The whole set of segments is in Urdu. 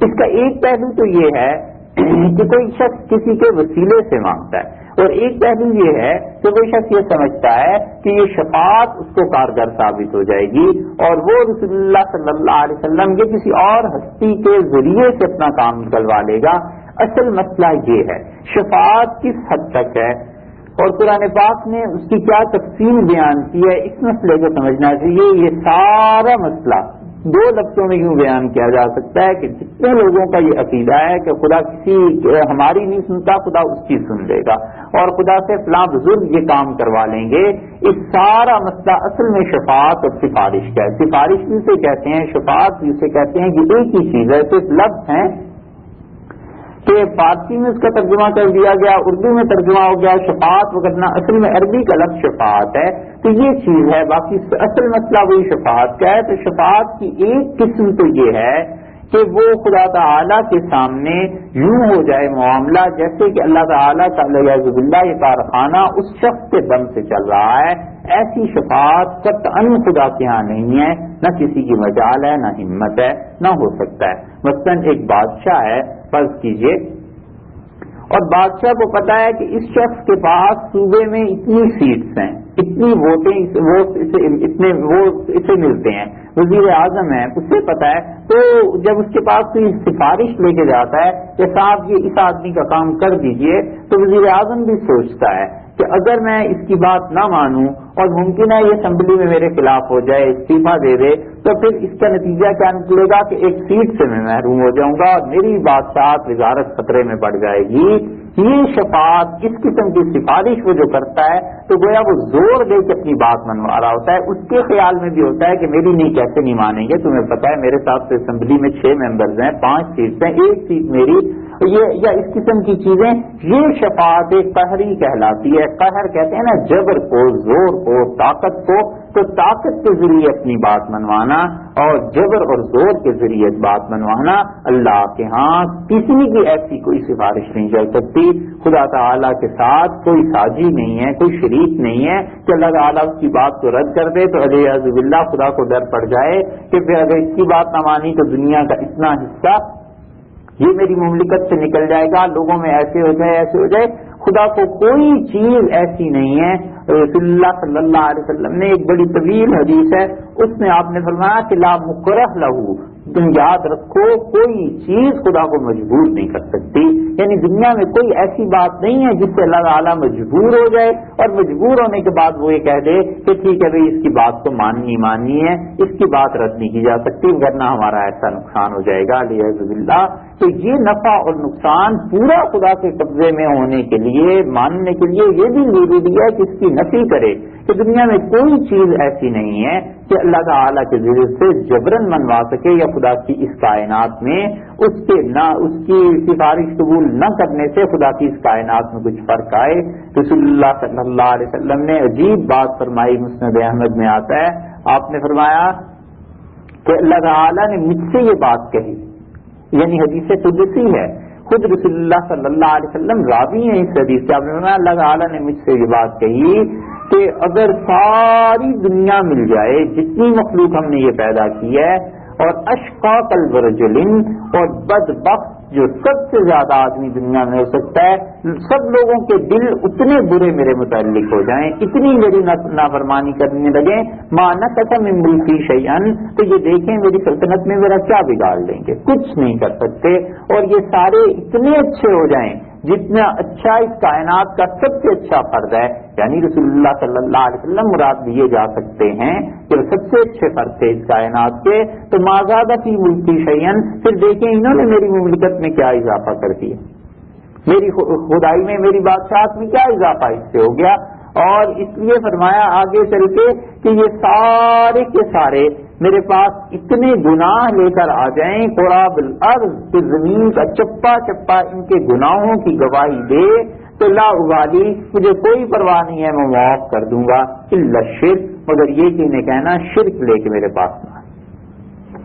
اس کا ایک پہلو تو یہ ہے کہ کوئی شخص کسی کے وسیلے سے مانگتا ہے، اور ایک پہلو یہ ہے کہ کوئی شخص یہ سمجھتا ہے کہ یہ شفاعت اس کو کارگر ثابت ہو جائے گی اور وہ رسول اللہ صلی اللہ علیہ وسلم کے کسی اور ہستی کے ذریعے سے اپنا کام نکلوا لے گا۔ اصل مسئلہ یہ ہے شفاعت کس حد تک ہے اور قرآن پاک نے اس کی کیا تفصیل بیان کی ہے، اس مسئلے کو سمجھنا چاہیے۔ یہ سارا مسئلہ دو لفظوں میں یوں بیان کیا جا سکتا ہے کہ جتنے لوگوں کا یہ عقیدہ ہے کہ خدا کسی ہماری نہیں سنتا، خدا اس کی سن لے گا اور خدا سے فلاں بزرگ یہ کام کروا لیں گے، اس سارا مسئلہ اصل میں شفاعت اور سفارش کا ہے۔ سفارش بھی اسے کہتے ہیں، شفاعت بھی اسے کہتے ہیں کہ ایک ہی چیز ہے، صرف لفظ ہیں کہ فارسی میں اس کا ترجمہ کر دیا گیا، اردو میں ترجمہ ہو گیا شفاعت، وغیرہ اصل میں عربی کا لفظ شفاعت ہے، تو یہ چیز ہے۔ باقی اصل مسئلہ وہی شفاعت کا ہے۔ تو شفاعت کی ایک قسم تو یہ ہے کہ وہ خدا تعالیٰ کے سامنے یوں ہو جائے معاملہ جیسے کہ اللہ تعالیٰ کا علیہ باللہ یہ کارخانہ اس شخص کے دم سے چل رہا ہے۔ ایسی شفاعت قطعاً خدا کے ہاں نہیں ہے، نہ کسی کی مجال ہے، نہ ہمت ہے، نہ ہو سکتا ہے۔ مثلاً ایک بادشاہ ہے فرض کیجئے، اور بادشاہ کو پتا ہے کہ اس شخص کے پاس صوبے میں اتنی سیٹس ہیں، اتنی ووٹیں اتنے ووٹ اسے ملتے ہیں، وزیر اعظم ہے، اسے پتا ہے، تو جب اس کے پاس کوئی سفارش لے کے جاتا ہے کہ صاحب یہ اس آدمی کا کام کر دیجئے، تو وزیر اعظم بھی سوچتا ہے کہ اگر میں اس کی بات نہ مانوں اور ممکن ہے یہ اسمبلی میں میرے خلاف ہو جائے، استعفیٰ دے دے، تو پھر اس کا نتیجہ کیا نکلے گا کہ ایک سیٹ سے میں محروم ہو جاؤں گا اور میری بادشاہت وزارت خطرے میں پڑ جائے گی۔ یہ شفاعت اس قسم کی سفارش وہ جو کرتا ہے تو گویا وہ زور دے کے اپنی بات منوا رہا ہوتا ہے۔ اس کے خیال میں بھی ہوتا ہے کہ میری نہیں کیسے نہیں مانیں گے، تمہیں پتا ہے میرے ساتھ تو اسمبلی میں 6 ممبرز ہیں، 5 سیٹس ہیں، 1 سیٹ میری، یا اس قسم کی چیزیں، یہ شفاعت قہری کہلاتی ہے۔ قہر کہتے ہیں نا جبر کو، زور کو، طاقت کو، تو طاقت کے ذریعے اپنی بات منوانا اور جبر اور زور کے ذریعے بات منوانا، اللہ کے ہاں کسی کی ایسی کوئی سفارش نہیں چل سکتی۔ خدا تعالیٰ کے ساتھ کوئی ساجی نہیں ہے، کوئی شریک نہیں ہے کہ اللہ تعالیٰ اس کی بات کو رد کر دے تو علیہ باللہ خدا کو ڈر پڑ جائے کہ پھر اگر اس کی بات نہ مانی تو دنیا کا اتنا حصہ یہ میری مملکت سے نکل جائے گا، لوگوں میں ایسے ہو جائے ایسے ہو جائے۔ خدا کو کوئی چیز ایسی نہیں ہے۔ رسول اللہ صلی اللہ علیہ وسلم نے ایک بڑی طویل حدیث ہے، اس میں آپ نے فرمایا کہ لا مکرہ لہو، تم یاد رکھو کوئی چیز خدا کو مجبور نہیں کر سکتی، یعنی دنیا میں کوئی ایسی بات نہیں ہے جس سے اللہ تعالیٰ مجبور ہو جائے اور مجبور ہونے کے بعد وہ یہ کہہ دے کہ ٹھیک ہے بھائی اس کی بات تو ماننی ہے، اس کی بات رد نہیں کی جا سکتی ورنہ ہمارا ایسا نقصان ہو جائے گا علیہ باللہ۔ تو یہ نفع اور نقصان پورا خدا کے قبضے میں ہونے کے لیے، ماننے کے لیے یہ بھی ضروری ہے کہ اس کی نفی کرے کہ دنیا میں کوئی چیز ایسی نہیں ہے کہ اللہ تعالیٰ کے ذریعے سے جبرن منوا سکے، یا خدا کی اس کائنات میں اس کی سفارش قبول نہ کرنے سے خدا کی اس کائنات میں کچھ فرق آئے۔ رسول اللہ صلی اللہ علیہ وسلم نے عجیب بات فرمائی، مسند احمد میں آتا ہے، آپ نے فرمایا کہ اللہ تعالیٰ نے مجھ سے یہ بات کہی، یعنی حدیث قدسی ہے، خود رسول اللہ صلی اللہ علیہ وسلم راوی ہیں اس حدیث کے۔ آپ نے فرمایا اللہ تعالیٰ نے مجھ سے یہ بات کہی کہ اگر ساری دنیا مل جائے، جتنی مخلوق ہم نے یہ پیدا کی ہے، اور اشقا قلب رجل، اور بدبخت جو سب سے زیادہ آدمی دنیا میں ہو سکتا ہے، سب لوگوں کے دل اتنے برے میرے متعلق ہو جائیں، اتنی میری نافرمانی کرنے لگیں، ما نقص من ملکی شیئا، تو یہ دیکھیں میری سلطنت میں میرا کیا بگاڑ لیں گے، کچھ نہیں کر سکتے، اور یہ سارے اتنے اچھے ہو جائیں جتنا اچھا اس کائنات کا سب سے اچھا فرد ہے، یعنی رسول اللہ صلی اللہ علیہ وسلم مراد لیے جا سکتے ہیں کہ سب سے اچھے فرد تھے اس کائنات کے، تو ما زاد فی ملکی شیئا، پھر دیکھیں انہوں نے میری مملکت میں کیا اضافہ کر دیا، میری خدائی میں، میری بادشاہت میں کیا اضافہ اس سے ہو گیا۔ اور اس لیے فرمایا آگے چل کے کہ یہ سارے کے سارے میرے پاس اتنے گناہ لے کر آ جائیں، قراب الارض، کہ زمین کا چپا چپا ان کے گناہوں کی گواہی دے، تو لا ابالی، مجھے کوئی پرواہ نہیں ہے، میں معاف کر دوں گا، الا الشرک، مگر یہ کہ انہیں کہنا شرک لے کے میرے پاس نہ،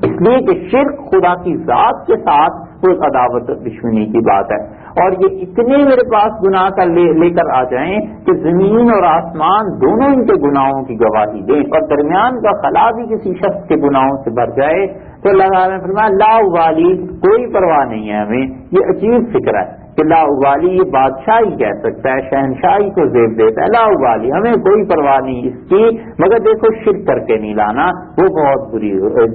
اس لیے کہ شرک خدا کی ذات کے ساتھ کوئی عداوت دشمنی کی بات ہے۔ اور یہ اتنے میرے پاس گناہ کا لے کر آ جائیں کہ زمین اور آسمان دونوں ان کے گناہوں کی گواہی دیں اور درمیان کا خلا بھی کسی شخص کے گناہوں سے بھر جائے تو اللہ تعالیٰ نے فرمایا لا ابالی، کوئی پرواہ نہیں ہے ہمیں. یہ عجیب فکر ہے کہ لا ابالی یہ بادشاہی کہہ سکتا ہے، شہنشاہی کو زیب دیتا ہے. لا ابالی، ہمیں کوئی پرواہ نہیں اس کی، مگر دیکھو شرک کر کے نہیں لانا، وہ بہت بری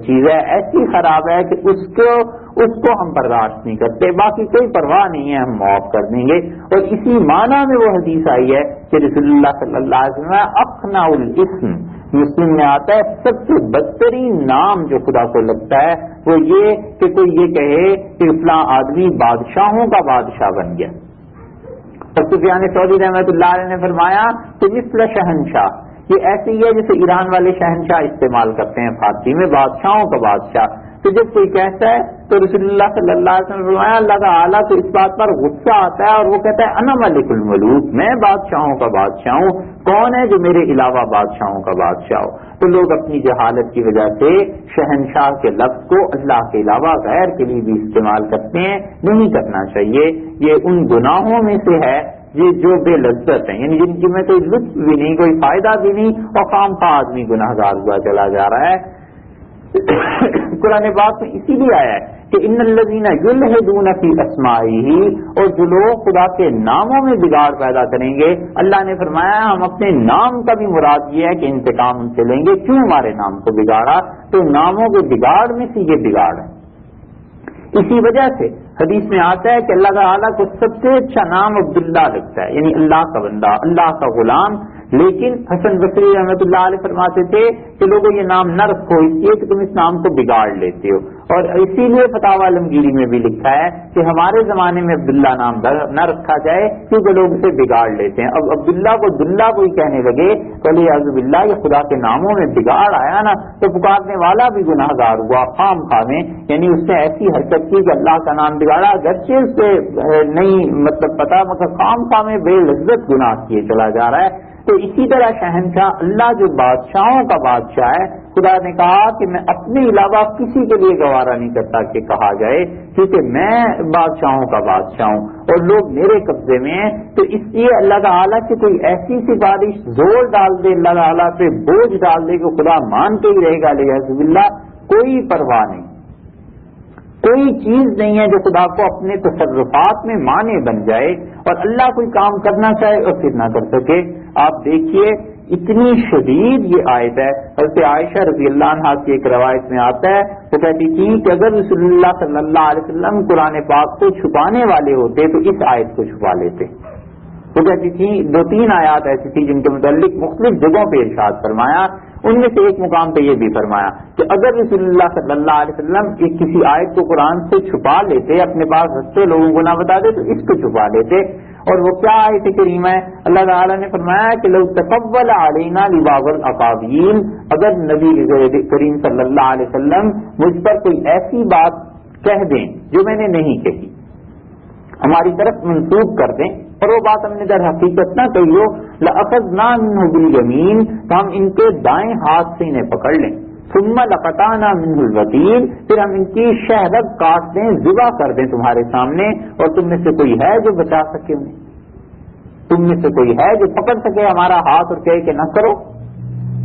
چیز ہے، ایسی خراب ہے کہ اس کو ہم برداشت نہیں کرتے. باقی کوئی پرواہ نہیں ہے، ہم معاف کر دیں گے. اور اسی معنی میں وہ حدیث آئی ہے کہ رسول اللہ صلی اللہ علیہ وسلم اقنع الاسم، مسلم میں آتا ہے سب سے بدترین نام جو خدا کو لگتا ہے وہ یہ کہ کوئی یہ کہے کہ فلاں آدمی بادشاہوں کا بادشاہ بن گیا. اور سفیان ثوری رحمۃ اللہ علیہ نے فرمایا کہ مثل شہنشاہ، یہ ایسے ہی ہے جیسے ایران والے شہنشاہ استعمال کرتے ہیں فارسی میں، بادشاہوں کا بادشاہ. تو جب کوئی کہتا ہے تو رسول اللہ صلی اللہ علیہ وسلم نے فرمایا اللہ تعالیٰ کو اس بات پر غصہ آتا ہے اور وہ کہتا ہے انا ملک الملوک، میں بادشاہوں کا بادشاہ ہوں، کون ہے جو میرے علاوہ بادشاہوں کا بادشاہ ہو. تو لوگ اپنی جہالت کی وجہ سے شہنشاہ کے لفظ کو اللہ کے علاوہ غیر کے لیے بھی استعمال کرتے ہیں. نہیں کرنا چاہیے. یہ ان گناہوں میں سے ہے یہ جو بے لذت ہیں، یعنی جن کی میں کوئی لطف بھی نہیں، کوئی فائدہ بھی نہیں، اور خام خواہ آدمی گناہگار ہوا چلا جا رہا ہے. قرآن پاک میں اسی لیے آیا ہے کہ ان الذین یلحدون فی اسمائہ، اور جو لوگ خدا کے ناموں میں بگاڑ پیدا کریں گے، اللہ نے فرمایا ہم اپنے نام کا بھی مراد یہ ہے کہ انتقام ان سے لیں گے. کیوں ہمارے نام کو بگاڑا؟ تو ناموں کے بگاڑ میں سے یہ بگاڑ ہے. اسی وجہ سے حدیث میں آتا ہے کہ اللہ تعالیٰ کو سب سے اچھا نام عبداللہ لگتا ہے، یعنی اللہ کا بندہ، اللہ کا غلام. لیکن حسن بصری رحمۃ اللہ علیہ فرماتے تھے کہ لوگوں یہ نام نہ رکھو اس لیے کہ تم اس نام کو بگاڑ لیتے ہو. اور اسی لیے فتاوی عالمگیری میں بھی لکھا ہے کہ ہمارے زمانے میں عبداللہ نام نہ رکھا جائے کیونکہ لوگ اسے بگاڑ لیتے ہیں. اب عبداللہ کو دلہ کوئی کہنے لگے تو اعوذ باللہ یہ خدا کے ناموں میں بگاڑ آیا نا، تو پکارنے والا بھی گناہ گار ہوا خام خواہ میں. یعنی اس نے ایسی حرکت کی کہ اللہ کا نام بگاڑا، اگرچہ اس سے نہیں مطلب پتا، مگر خام خواہ میں بے لذت گناہ کیے چلا جا رہا ہے. تو اسی طرح شہنشاہ اللہ جو بادشاہوں کا بادشاہ ہے، خدا نے کہا کہ میں اپنے علاوہ کسی کے لیے گوارا نہیں کرتا کہ کہا جائے کیونکہ میں بادشاہوں کا بادشاہ ہوں اور لوگ میرے قبضے میں ہیں. تو اس لیے اللہ تعالیٰ کی کوئی ایسی سی بارش زور ڈال دے، اللہ تعالیٰ پہ بوجھ ڈال دے کہ خدا مان کے ہی رہے گا، اعوذ باللہ، کوئی پرواہ نہیں. کوئی چیز نہیں ہے جو خدا کو اپنے تصرفات میں مانے بن جائے اور اللہ کوئی کام کرنا چاہے اور پھر نہ کر سکے. آپ دیکھیے اتنی شدید یہ آیت ہے. حضرت عائشہ رضی اللہ عنہا کی ایک روایت میں آتا ہے، وہ کہتی تھی کہ اگر رسول اللہ صلی اللہ علیہ وسلم قرآن پاک کو چھپانے والے ہوتے تو اس آیت کو چھپا لیتے. وہ کہتی تھی 2-3 آیات ایسی تھی جن کے متعلق مختلف جگہوں پہ ارشاد فرمایا. ان میں سے ایک مقام پہ یہ بھی فرمایا کہ اگر رسول اللہ صلی اللہ علیہ وسلم کسی آیت کو قرآن سے چھپا لیتے، اپنے پاس ہنستے لوگوں کو نہ بتا دے، تو اس کو چھپا لیتے. اور وہ کیا آیت کریمہ ہے؟ اللہ تعالیٰ نے فرمایا کہ لو تقبل علینا لباغ الاقاویل، اگر نبی کریم صلی اللہ علیہ وسلم مجھ پر کوئی ایسی بات کہہ دیں جو میں نے نہیں کہی، ہماری طرف منسوب کر دیں اور وہ بات ہم نے در حقیقت نہ کہی ہو، لأخذنا منہ بالیمین، تو ہم ان کے دائیں ہاتھ سے انہیں پکڑ لیں. ثم لقطعنا منہ الوتین، پھر ہم ان کی شہرگ کاٹ دیں، ذبح کر دیں تمہارے سامنے. اور تم میں سے کوئی ہے جو بچا سکے انہیں؟ تم میں سے کوئی ہے جو پکڑ سکے ہمارا ہاتھ اور کہے کہ نہ کرو؟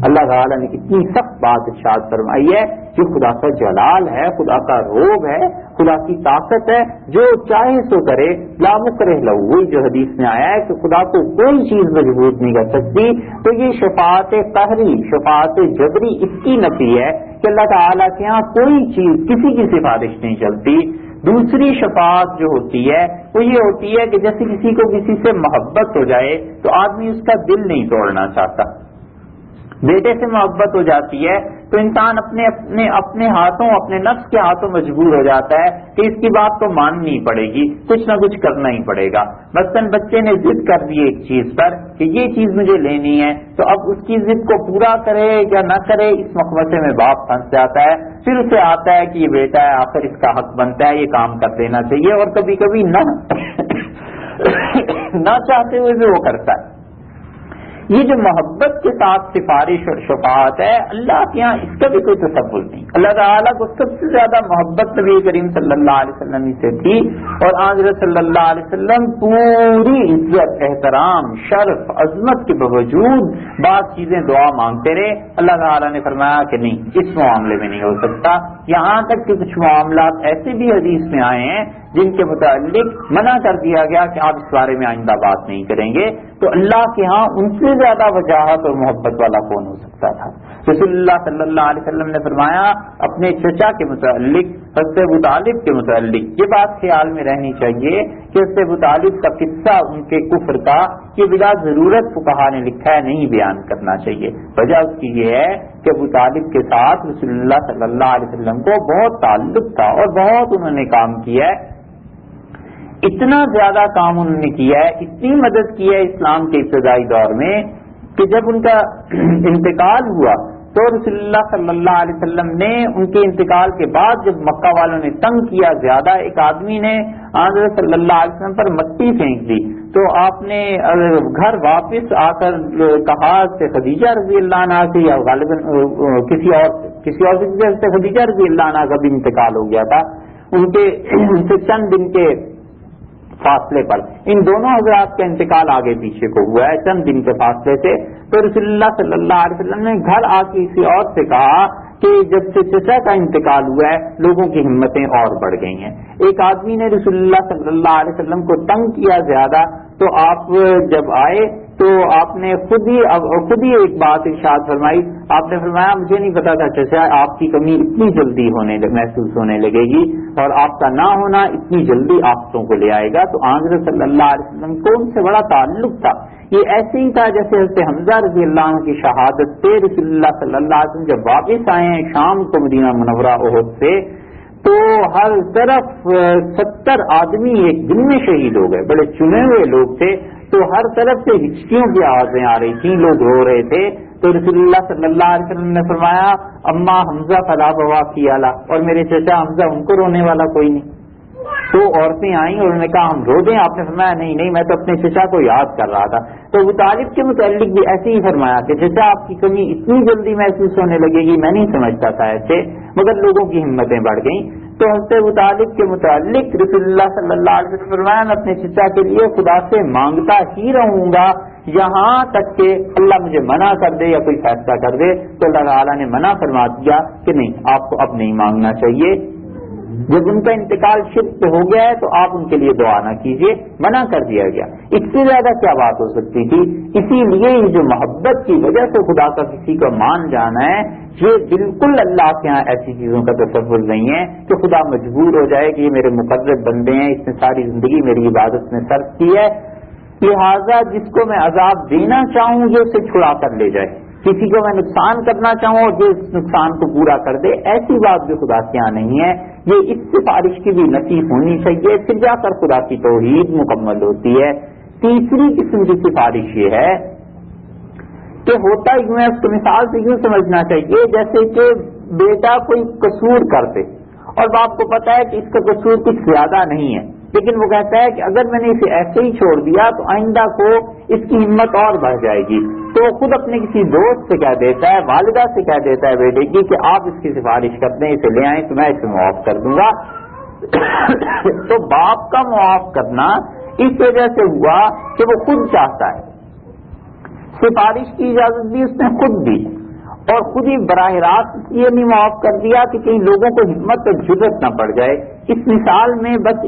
اللہ تعالیٰ نے اتنی سخت بات ارشاد فرمائی ہے کہ خدا کا جلال ہے، خدا کا روب ہے، خدا کی طاقت ہے، جو چاہے سو کرے. لا مکرہ لہ، وہی جو حدیث میں آیا ہے کہ خدا کو کوئی چیز مجبور نہیں کر سکتی. تو یہ شفاعت قہری، شفاعت جبری، اس کی نفی ہے کہ اللہ تعالیٰ کے یہاں کوئی چیز، کسی کی سفارش نہیں چلتی. دوسری شفاعت جو ہوتی ہے وہ یہ ہوتی ہے کہ جیسے کسی کو کسی سے محبت ہو جائے تو آدمی اس کا دل نہیں توڑنا چاہتا. بیٹے سے محبت ہو جاتی ہے تو انسان اپنے ہاتھوں، اپنے نفس کے ہاتھوں مجبور ہو جاتا ہے کہ اس کی بات تو ماننی پڑے گی، کچھ نہ کچھ کرنا ہی پڑے گا. مثلاً بچے نے ضد کر دی ایک چیز پر کہ یہ چیز مجھے لینی ہے، تو اب اس کی ضد کو پورا کرے یا نہ کرے، اس مخمصے میں باپ پھنس جاتا ہے. پھر اسے آتا ہے کہ یہ بیٹا ہے، آخر اس کا حق بنتا ہے، یہ کام کر دینا چاہیے. اور کبھی کبھی نہ چاہتے ہوئے بھی وہ کرتا ہے. یہ جو محبت کے ساتھ سفارش اور شفاعت ہے، اللہ کے یہاں اس کا بھی کوئی تصور نہیں. اللہ تعالیٰ کو سب سے زیادہ محبت نبی کریم صلی اللہ علیہ وسلم سے تھی، اور حضرت صلی اللہ علیہ وسلم پوری عزت، احترام، شرف، عظمت کے باوجود بعض چیزیں دعا مانگتے رہے. اللہ تعالیٰ نے فرمایا کہ نہیں، اس معاملے میں نہیں ہو سکتا. یہاں تک کہ کچھ معاملات ایسے بھی حدیث میں آئے ہیں جن کے متعلق منع کر دیا گیا کہ آپ اس بارے میں آئندہ بات نہیں کریں گے. تو اللہ کے ہاں ان سے زیادہ وجاہت اور محبت والا کون ہو سکتا تھا؟ رسول اللہ صلی اللہ علیہ وسلم نے فرمایا اپنے چچا کے متعلق، حضرت ابو طالب کے متعلق، یہ بات خیال میں رہنی چاہیے کہ حضرت ابو طالب کا قصہ ان کے کفر کا یہ بلا ضرورت فقہا نے لکھا ہے، نہیں بیان کرنا چاہیے. وجہ اس کی یہ ہے کہ ابو طالب کے ساتھ رسول اللہ صلی اللہ علیہ وسلم کو بہت تعلق تھا اور بہت انہوں نے کام کیا ہے. اتنا زیادہ کام انہوں نے کیا ہے، اتنی مدد کی ہے اسلام کے ابتدائی دور میں کہ جب ان کا انتقال ہوا تو رسول اللہ صلی اللہ علیہ وسلم نے ان کے انتقال کے بعد جب مکہ والوں نے تنگ کیا زیادہ، ایک آدمی نے حضرت صلی اللہ علیہ وسلم پر مٹی پھینک دی تو آپ نے گھر واپس آ کر کہا کہ خدیجہ رضی اللہ عنہ سے، یا غالباً کسی اور سے خدیجہ رضی اللہ عنہ کا بھی انتقال ہو گیا تھا، ان سے چند دن کے فاصلے پر ان دونوں حضرات کا انتقال آگے پیچھے کو ہوا ہے چند دن کے فاصلے سے. تو رسول اللہ صلی اللہ علیہ وسلم نے گھر آ کے کسی اور سے کہا کہ جب سے چچا کا انتقال ہوا ہے لوگوں کی ہمتیں اور بڑھ گئی ہیں. ایک آدمی نے رسول اللہ صلی اللہ علیہ وسلم کو تنگ کیا زیادہ، تو آپ جب آئے تو آپ نے خود ہی ایک بات ارشاد فرمائی. آپ نے فرمایا مجھے نہیں پتا تھا چچا آپ کی کمی اتنی جلدی محسوس ہونے لگے گی اور آپ کا نہ ہونا اتنی جلدی آفتوں کو لے آئے گا. تو حضرت صلی اللہ علیہ وسلم کو ان سے بڑا تعلق تھا. یہ ایسے ہی تھا جیسے حضرت حمزہ رضی اللہ عنہ کی شہادت سے رسول اللہ صلی اللہ علیہ وسلم جب واپس آئے ہیں شام کو مدینہ منورہ احد سے، تو ہر طرف 70 آدمی ایک دن میں شہید ہو گئے. بڑے چنے ہوئے لوگ تھے، تو ہر طرف سے ہچکیوں کی آوازیں آ رہی تھیں، لوگ رو رہے تھے. تو رسول اللہ صلی اللہ علیہ وسلم نے فرمایا اما حمزہ فلا بوا کی اعلیٰ، اور میرے چچا حمزہ ان کو رونے والا کوئی نہیں. تو عورتیں آئیں اور انہوں نے کہا ہم رو دیں. آپ نے فرمایا نہیں میں تو اپنے چچا کو یاد کر رہا تھا. تو ابو طالب کے متعلق بھی ایسے ہی فرمایا کہ چچا آپ کی کمی اتنی جلدی محسوس ہونے لگے گی، میں نہیں سمجھتا تھا ایسے، مگر لوگوں کی ہمتیں بڑھ گئیں. تو حضرت ابو طالب کے متعلق رسول اللہ صلی اللہ علیہ وسلم فرمایا میں اپنے چچا کے لیے خدا سے مانگتا ہی رہوں گا یہاں تک کہ اللہ مجھے منع کر دے یا کوئی فیصلہ کر دے. تو اللہ تعالیٰ نے منع فرما دیا کہ نہیں آپ کو اب نہیں مانگنا چاہیے. جب ان کا انتقال شرک پہ ہو گیا ہے تو آپ ان کے لیے دعا نہ کیجیے، منع کر دیا گیا. اس سے زیادہ کیا بات ہو سکتی تھی؟ اسی لیے یہ جو محبت کی وجہ سے خدا کا کسی کو مان جانا ہے، یہ بالکل اللہ کے ہاں ایسی چیزوں کا تصور نہیں ہے کہ خدا مجبور ہو جائے کہ یہ میرے مقرب بندے ہیں، اس نے ساری زندگی میری عبادت میں صرف کی ہے، لہٰذا جس کو میں عذاب دینا چاہوں یہ اسے چھڑا کر لے جائے، کسی کو میں نقصان کرنا چاہوں اور جو اس نقصان کو پورا کر دے. ایسی بات بھی خدا کے یہاں نہیں ہے. یہ اس سفارش کی بھی نفی ہونی چاہیے، پھر جا کر خدا کی توحید مکمل ہوتی ہے. تیسری قسم کی سفارش یہ ہے کہ ہوتا یوں ہے، اس کو مثال سے یوں سمجھنا چاہیے جیسے کہ بیٹا کوئی قصور کرتے اور باپ کو پتا ہے کہ اس کا قصور کچھ زیادہ نہیں ہے، لیکن وہ کہتا ہے کہ اگر میں نے اسے ایسے ہی چھوڑ دیا تو آئندہ کو اس کی ہمت اور بڑھ جائے گی. تو خود اپنے کسی دوست سے کہہ دیتا ہے، والدہ سے کہہ دیتا ہے بیٹے کی کہ آپ اس کی سفارش کر دیں، اسے لے آئیں تو میں اسے معاف کر دوں گا. تو باپ کا معاف کرنا اس وجہ سے ہوا کہ وہ خود چاہتا ہے. سفارش کی اجازت بھی اس نے خود دی اور خود ہی براہ راست یہ نہیں معاف کر دیا کہ کئی لوگوں کو ہمت اور جرأت نہ پڑ جائے. اس مثال میں بس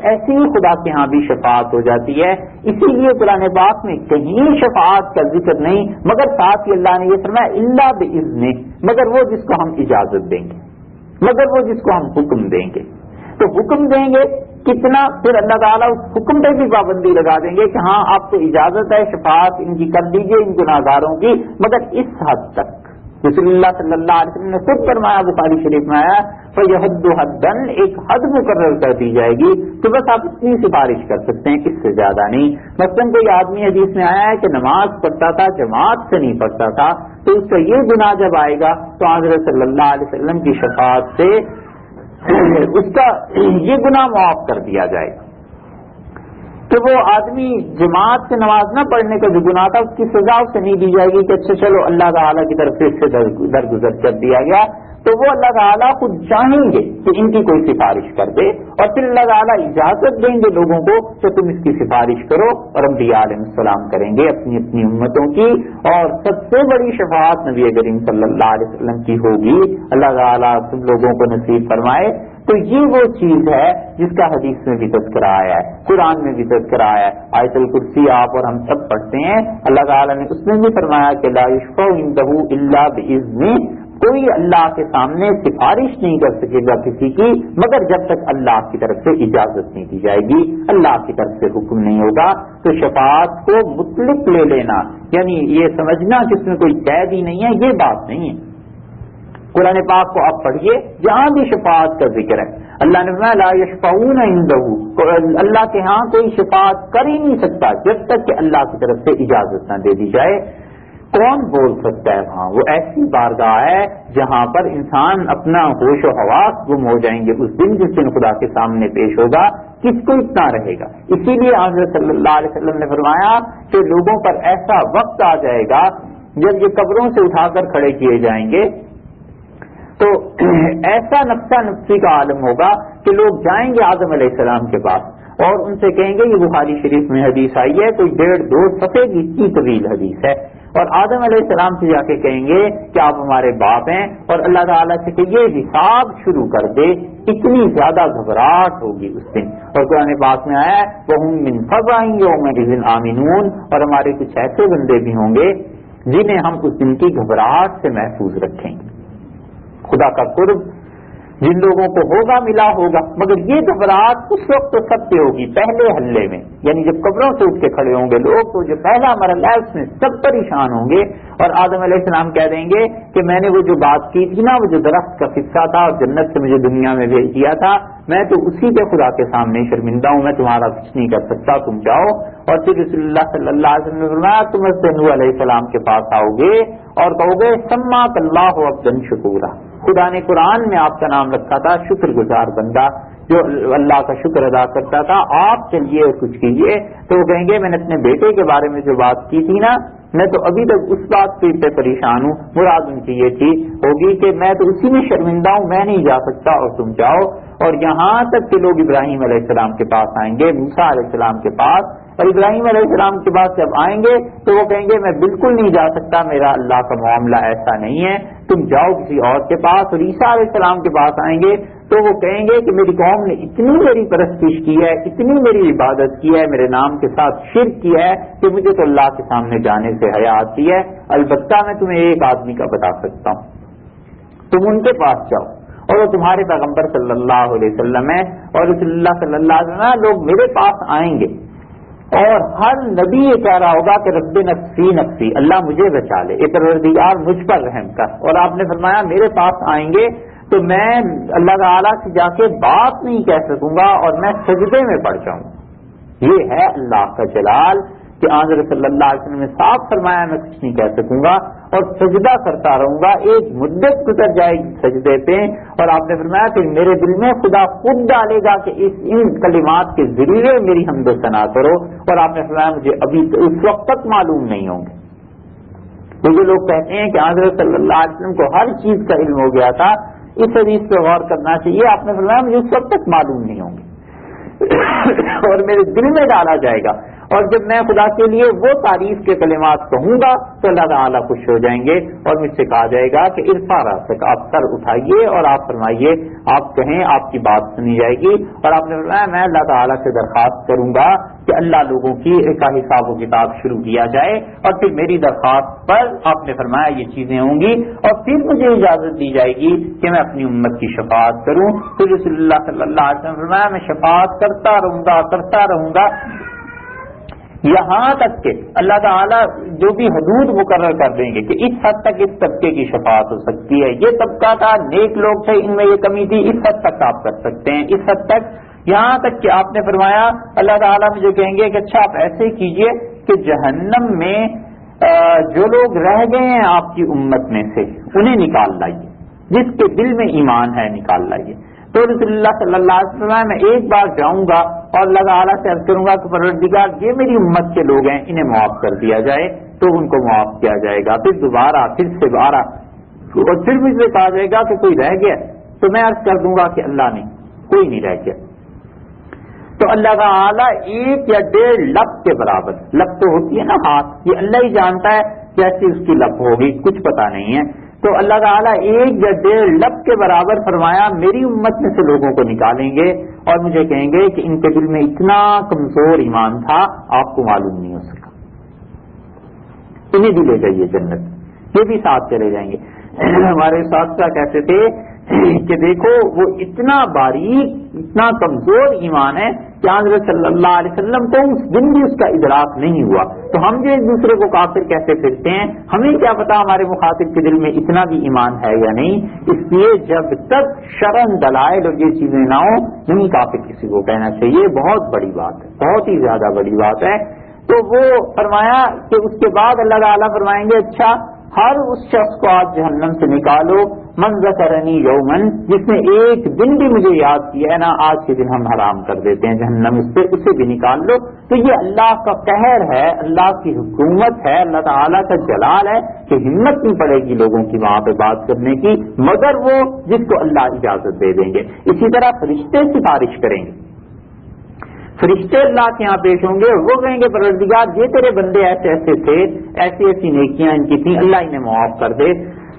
ایسے ہی خدا کے ہاں بھی شفاعت ہو جاتی ہے. اسی لیے قرآن پاک میں کہیں شفاعت کا ذکر نہیں، مگر ساتھ ہی اللہ نے یہ فرمایا الا باذن، مگر وہ جس کو ہم اجازت دیں گے، مگر وہ جس کو ہم حکم دیں گے. تو حکم دیں گے کتنا، پھر اللہ تعالیٰ اس حکم پہ بھی پابندی لگا دیں گے کہ ہاں آپ کو اجازت ہے شفاعت ان کی کر دیجیے ان گناہگاروں کی، مگر اس حد تک. رسول اللہ صلی اللہ علیہ وسلم نے خود فرمایا، بخاری شریف میں آیا فَيَحُدُّ حَدًّا، ایک حد مقرر کر دی جائے گی کہ بس آپ اتنی سفارش کر سکتے ہیں، اس سے زیادہ نہیں. مثلاً کوئی آدمی حدیث میں آیا ہے کہ نماز پڑھتا تھا جماعت سے نہیں پڑھتا تھا، تو اس کا یہ گناہ جب آئے گا تو حضرت صلی اللہ علیہ وسلم کی شفاعت سے اس کا یہ گناہ معاف کر دیا جائے گا. کہ وہ آدمی جماعت سے نماز نہ پڑھنے کا جو گناہ تھا اس کی سزا اسے نہیں دی جائے گی کہ اچھا چلو اللہ تعالیٰ کی طرف سے اس سے درگزر کر دیا گیا، تو وہ اللہ تعالیٰ خود چاہیں گے کہ ان کی کوئی سفارش کر دے، اور پھر اللہ تعالیٰ اجازت دیں گے لوگوں کو کہ تم اس کی سفارش کرو، اور انبیاء علیہ السلام کریں گے اپنی اپنی امتوں کی، اور سب سے بڑی شفاعت نبی کریم صلی اللہ علیہ وسلم کی ہوگی۔ اللہ تعالیٰ تم لوگوں کو نصیب فرمائے۔ تو یہ وہ چیز ہے جس کا حدیث میں بھی تذکرہ آیا ہے، قرآن میں بھی تذکرہ آیا ہے۔ آیت الکرسی آپ اور ہم سب پڑھتے ہیں، اللہ تعالیٰ نے اس میں بھی فرمایا کہ لا یشفع عنہ الا باذنہ، کوئی اللہ کے سامنے سفارش نہیں کر سکے گا کسی کی مگر جب تک اللہ کی طرف سے اجازت نہیں دی جائے گی، اللہ کی طرف سے حکم نہیں ہوگا۔ تو شفاعت کو مطلق لے لینا، یعنی یہ سمجھنا کہ اس میں کوئی قید ہی نہیں ہے، یہ بات نہیں ہے۔ قرآن پاک کو آپ پڑھیے، جہاں بھی شفاعت کا ذکر ہے اللہ نے فرمایا لا یشفعون عنہ، اللہ کے ہاں کوئی شفاعت کر ہی نہیں سکتا جب تک کہ اللہ کی طرف سے اجازت نہ دے دی جائے۔ کون بول سکتا ہے وہاں؟ وہ ایسی بارگاہ ہے جہاں پر انسان اپنا ہوش و حواس گم ہو جائیں گے اس دن، جس دن خدا کے سامنے پیش ہوگا، کس کو اتنا رہے گا؟ اسی لیے حضرت صلی اللہ علیہ وسلم نے فرمایا کہ لوگوں پر ایسا وقت آ جائے گا جب یہ قبروں سے اٹھا کر کھڑے کیے جائیں گے تو ایسا نفسہ نفسی کا عالم ہوگا کہ لوگ جائیں گے آدم علیہ السلام کے پاس اور ان سے کہیں گے، یہ بخاری شریف میں حدیث آئی ہے، کوئی 1.5-2 صفحے کی اتنی طویل حدیث ہے، اور آدم علیہ السلام سے جا کے کہیں گے کہ آپ ہمارے باپ ہیں، اور اللہ تعالیٰ سے کہ یہ حساب شروع کر دے، اتنی زیادہ گھبراہٹ ہوگی اس دن۔ اور قرآن پاک میں آیا ہے وَهُم مِّن فَزْعٍ يَوْمَئِذٍ آمِنُونَ، اور ہمارے کچھ ایسے بندے بھی ہوں گے جنہیں ہم اس دن کی گھبراہٹ سے محفوظ رکھیں گے۔ خدا کا قرب جن لوگوں کو ہوگا ملا ہوگا، مگر یہ گھبراہٹ اس وقت تو سب پہ ہوگی پہلے حلے میں، یعنی جب قبروں سے اٹھ کے کھڑے ہوں گے لوگ، تو جو پہلا مرحلہ ہے اس میں سب پریشان ہوں گے، اور آدم علیہ السلام کہہ دیں گے کہ میں نے وہ جو بات کی تھی نا، وہ جو درخت کا قصہ تھا اور جنت سے مجھے دنیا میں بھیج دیا تھا، میں تو اسی پہ خدا کے سامنے شرمندہ ہوں، میں تمہارا کچھ نہیں کر سکتا، تم جاؤ۔ اور پھر رسول اللہ صلی اللہ علیہ وسلم نے فرمایا تم نوح علیہ السلام کے پاس آؤ گے اور کہو گے سماک اللہ عبدا شکورا، خدا نے قرآن میں آپ کا نام رکھا تھا شکر گزار بندہ جو اللہ کا شکر ادا کرتا تھا، آپ چلیے اور کچھ کیجیے۔ تو وہ کہیں گے میں نے اپنے بیٹے کے بارے میں جو بات کی تھی نا، میں تو ابھی تک اس بات پہ پریشان ہوں، مراد ان کی یہ تھی ہوگی کہ میں تو اسی میں شرمندہ ہوں، میں نہیں جا سکتا اور تم جاؤ۔ اور یہاں تک کہ لوگ ابراہیم علیہ السلام کے پاس آئیں گے، موسیٰ علیہ السلام کے پاس، اور ابراہیم علیہ السلام کے پاس جب آئیں گے تو وہ کہیں گے میں بالکل نہیں جا سکتا، میرا اللہ کا معاملہ ایسا نہیں ہے، تم جاؤ کسی اور کے پاس۔ اور عیسیٰ علیہ السلام کے پاس آئیں گے تو وہ کہیں گے کہ میری قوم نے اتنی میری پرستش کی ہے، اتنی میری عبادت کی ہے، میرے نام کے ساتھ شرک کیا ہے کہ مجھے تو اللہ کے سامنے جانے سے حیا آتی ہے۔ البتہ میں تمہیں ایک آدمی کا بتا سکتا ہوں، تم ان کے پاس جاؤ اور وہ تمہارے پیغمبر صلی اللہ علیہ وسلم ہے، اور رسول اللہ صلی اللہ علیہ وسلم لوگ میرے پاس آئیں گے اور ہر نبی یہ کہہ رہا ہوگا کہ رب نفسی نفسی، اللہ مجھے بچا لے، اے پروردگار مجھ پر رحم کر۔ اور آپ نے فرمایا میرے پاس آئیں گے تو میں اللہ تعالیٰ سے جا کے بات نہیں کہہ سکوں گا اور میں سجدے میں پڑ جاؤں گا۔ یہ ہے اللہ کا جلال کہ حضرت صلی اللہ علیہ وسلم نے صاف فرمایا میں کچھ نہیں کہہ سکوں گا اور سجدہ کرتا رہوں گا، ایک مدت گزر جائے گی سجدے پہ، اور آپ نے فرمایا کہ میرے دل میں خدا خود ڈالے گا کہ ان کلمات کے ذریعے میری حمد و ثنا کرو، اور آپ نے فرمایا مجھے ابھی اس وقت تک معلوم نہیں ہوں گے۔ تو یہ لوگ کہتے ہیں کہ حضرت صلی اللہ علیہ وسلم کو ہر چیز کا علم ہو گیا تھا، اس حدیث پہ غور کرنا چاہیے۔ آپ نے فرمایا مجھے اس وقت تک معلوم نہیں ہوں گے اور میرے دل میں ڈالا جائے گا، اور جب میں خدا کے لیے وہ تعریف کے کلمات کہوں گا تو اللہ تعالیٰ خوش ہو جائیں گے، اور مجھ سے کہا جائے گا کہ ارفع رأسک، آپ سر اٹھائیے اور آپ فرمائیے، آپ کہیں آپ کی بات سنی جائے گی۔ اور آپ نے فرمایا میں اللہ تعالیٰ سے درخواست کروں گا کہ اللہ لوگوں کی کا حساب و کتاب شروع کیا جائے، اور پھر میری درخواست پر آپ نے فرمایا یہ چیزیں ہوں گی، اور پھر مجھے اجازت دی جائے گی کہ میں اپنی امت کی شفاعت کروں۔ پھر رسول اللہ صلی اللہ علیہ وسلم نے فرمایا میں شفاعت کرتا رہوں گا یہاں تک کہ اللہ تعالیٰ جو بھی حدود مقرر کر دیں گے کہ اس حد تک اس طبقے کی شفاعت ہو سکتی ہے، یہ طبقہ تھا نیک لوگ تھے ان میں یہ کمی تھی، اس حد تک آپ کر سکتے ہیں، اس حد تک، یہاں تک کہ آپ نے فرمایا اللہ تعالیٰ مجھے کہیں گے کہ اچھا آپ ایسے کیجئے کہ جہنم میں جو لوگ رہ گئے ہیں آپ کی امت میں سے انہیں نکال لائیے، جس کے دل میں ایمان ہے نکال لائیے۔ تو رسول اللہ صلی اللہ علیہ وسلم میں ایک بار جاؤں گا اور اللہ تعالیٰ سے عرض کروں گا کہ پروردگار یہ میری امت کے لوگ ہیں انہیں معاف کر دیا جائے، تو ان کو معاف کیا جائے گا. پھر دوبارہ پھر سے 12 اور پھر مجھ سے کہا جائے گا کہ کوئی رہ گیا، تو میں عرض کر دوں گا کہ اللہ نہیں، کوئی نہیں رہ گیا. تو اللہ تعالیٰ 1 یا 1.5 لب کے برابر، لب تو ہوتی ہے نا ہاتھ، یہ اللہ ہی جانتا ہے کیسی اس کی لب ہوگی، کچھ پتا نہیں ہے. تو اللہ تعالیٰ 1 یا 1.5 لب کے برابر فرمایا میری امت میں سے لوگوں کو نکالیں گے اور مجھے کہیں گے کہ ان کے دل میں اتنا کمزور ایمان تھا آپ کو معلوم نہیں ہو سکا، انہیں بھی لے جائیے جنت، یہ بھی ساتھ چلے جائیں گے. ہمارے ساتھ کہتے تھے کہ دیکھو وہ اتنا باریک اتنا کمزور ایمان ہے کہ حضرت صلی اللہ علیہ وسلم کو اس دن بھی اس کا ادراک نہیں ہوا. تو ہم جو ایک دوسرے کو کافر کہتے پھرتے ہیں، ہمیں کیا پتا ہمارے مخاطب کے دل میں اتنا بھی ایمان ہے یا نہیں. اس لیے جب تک شرعاً دلائل اور یہ چیزیں نہ ہوں نہیں کافر کسی کو کہنا چاہیے. بہت بڑی بات ہے، بہت ہی زیادہ بڑی بات ہے. تو وہ فرمایا کہ اس کے بعد اللہ تعالیٰ فرمائیں گے اچھا ہر اس شخص کو آج جہنم سے نکالو من ذکرنی یومن، جس نے ایک دن بھی مجھے یاد کیا ہے نا، آج کے دن ہم حرام کر دیتے ہیں جہنم اس پہ، اسے بھی نکال لو. تو یہ اللہ کا قہر ہے، اللہ کی حکومت ہے، اللہ تعالیٰ کا جلال ہے کہ ہمت نہیں پڑے گی لوگوں کی وہاں پہ بات کرنے کی، مگر وہ جس کو اللہ اجازت دے دیں گے. اسی طرح فرشتے سفارش کریں گے، فرشتے اللہ کے یہاں پیش ہوں گے، وہ کہیں گے پروردگار یہ تیرے بندے ایسے ایسے تھے، ایسی ایسی نیکیاں ان کی تھیں، اللہ انہیں معاف کر دے.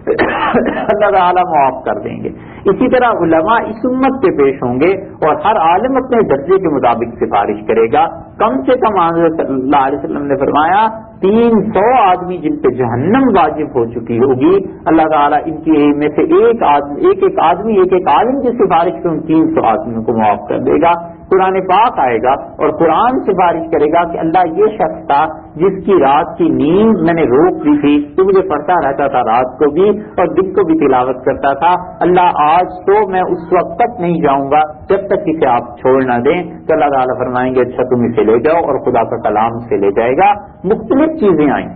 اللہ تعالیٰ معاف کر دیں گے. اسی طرح علماء اس امت کے پیش ہوں گے اور ہر عالم اپنے درجے کے مطابق سفارش کرے گا. کم سے کم حضرت صلی اللہ علیہ وسلم نے فرمایا 300 آدمی جن پہ جہنم واجب ہو چکی ہوگی، اللہ تعالیٰ ان کی میں سے ایک آدمی ایک عالم کی سفارش سے ان 300 آدمیوں کو معاف کر دے گا. قرآن پاک آئے گا اور قرآن سفارش کرے گا کہ اللہ یہ شخص تھا جس کی رات کی نیند میں نے روک دی تھی، تو مجھے پڑھتا رہتا تھا رات کو بھی اور دن کو بھی تلاوت کرتا تھا، اللہ آج تو میں اس وقت تک نہیں جاؤں گا جب تک اسے آپ چھوڑ نہ دیں. تو اللہ تعالیٰ فرمائیں گے اچھا تم اسے لے جاؤ، اور خدا کا کلام سے لے جائے گا. مختلف چیزیں آئیں،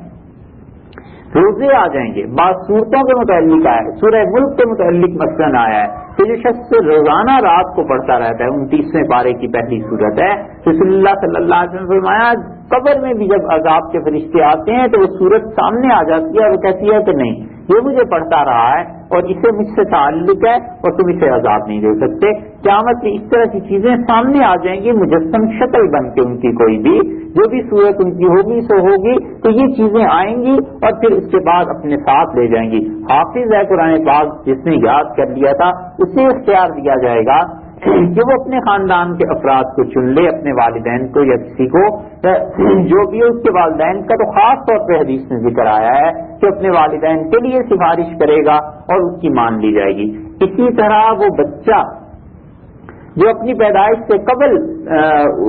روزے آ جائیں گے، بعض صورتوں کے متعلق آیا ہے، سورہ ملک کے متعلق مثلاً آیا ہے کہ جو شخص روزانہ رات کو پڑھتا رہتا ہے، 29ویں پارے کی پہلی صورت ہے. رسول اللہ صلی اللہ علیہ وسلم نے فرمایا قبر میں بھی جب عذاب کے فرشتے آتے ہیں تو وہ صورت سامنے آ جاتی ہے اور وہ کہتی ہے کہ نہیں یہ مجھے پڑھتا رہا ہے اور اسے مجھ سے تعلق ہے اور تم اسے عذاب نہیں دے سکتے. قیامت کی اس طرح کی چیزیں سامنے آ جائیں گی مجسم شکل بن کے، ان کی کوئی بھی جو بھی صورت ان کی ہوگی سو ہوگی، تو یہ چیزیں آئیں گی اور پھر اس کے بعد اپنے ساتھ لے جائیں گی. حافظ ہے قرآن پاک جس نے یاد کر لیا تھا اسے اختیار دیا جائے گا کہ وہ اپنے خاندان کے افراد کو چن لے، اپنے والدین کو یا کسی کو جو بھی اس کے والدین کا تو خاص طور پہ حدیث میں ذکر آیا ہے کہ اپنے والدین کے لیے سفارش کرے گا اور اس کی مان لی جائے گی. اسی طرح وہ بچہ جو اپنی پیدائش سے قبل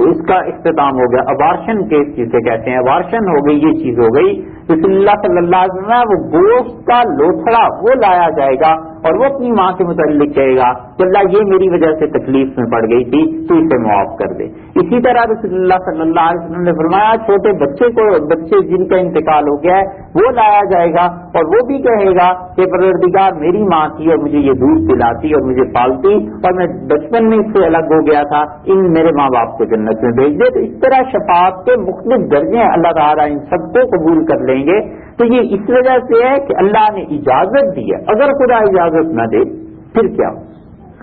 اس کا اختتام ہو گیا، ابارشن کیس جسے کہتے ہیں، ابارشن ہو گئی، یہ چیز ہو گئی، رسول اللہ صلی اللہ علیہ وسلم وہ گوشت کا لوتھڑا وہ لایا جائے گا اور وہ اپنی ماں کے متعلق کہے گا کہ اللہ یہ میری وجہ سے تکلیف میں پڑ گئی تھی تو اسے معاف کر دے. اسی طرح رسول اللہ صلی اللہ علیہ وسلم نے فرمایا چھوٹے بچے جن کا انتقال ہو گیا ہے وہ لایا جائے گا اور وہ بھی کہے گا کہ پروردگار میری ماں تھی اور مجھے یہ دودھ پلاتی اور مجھے پالتی اور میں بچپن میں اس سے الگ ہو گیا تھا، ان میرے ماں باپ کو جنت میں بھیج دے. تو اس طرح شفاعت کے مختلف درجے ہیں، اللہ تعالیٰ ان سب کو قبول کر لیں گے. تو یہ اس وجہ سے ہے کہ اللہ نے اجازت دی ہے، اگر خدا اجازت نہ دے پھر کیا،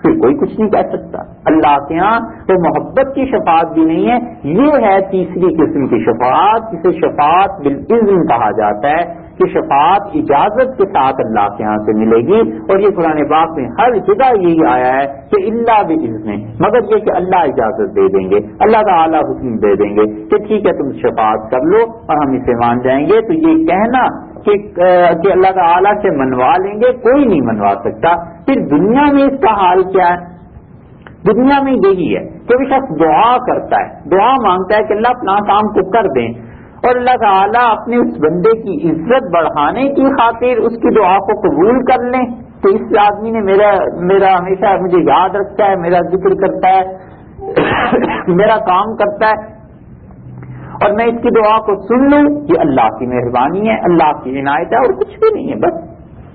پھر کوئی کچھ نہیں کہہ سکتا. اللہ کے ہاں تو محبت کی شفاعت بھی نہیں ہے، یہ ہے تیسری قسم کی شفاعت جسے شفاعت بالاذن کہا جاتا ہے کہ شفاعت اجازت کے ساتھ اللہ کے ہاں سے ملے گی. اور یہ قرآن پاک میں ہر جگہ یہی آیا ہے کہ اللہ باذن، مگر یہ کہ اللہ اجازت دے دیں گے، اللہ تعالیٰ حکم دے دیں گے کہ ٹھیک ہے تم شفاعت کر لو اور ہم اسے مان جائیں گے. تو یہ کہنا کہ اللہ تعالیٰ سے منوا لیں گے کوئی نہیں منوا سکتا. پھر دنیا میں اس کا حال کیا ہے؟ دنیا میں یہی ہے کہ وہ شخص دعا کرتا ہے، دعا مانگتا ہے کہ اللہ اپنا کام کو کر دیں، اور اللہ تعالیٰ اپنے اس بندے کی عزت بڑھانے کی خاطر اس کی دعا کو قبول کر لیں. تو اس آدمی نے میرا ہمیشہ مجھے یاد رکھتا ہے، میرا ذکر کرتا ہے، میرا کام کرتا ہے اور میں اس کی دعا کو سن لوں، یہ اللہ کی مہربانی ہے، اللہ کی عنایت ہے اور کچھ بھی نہیں ہے. بس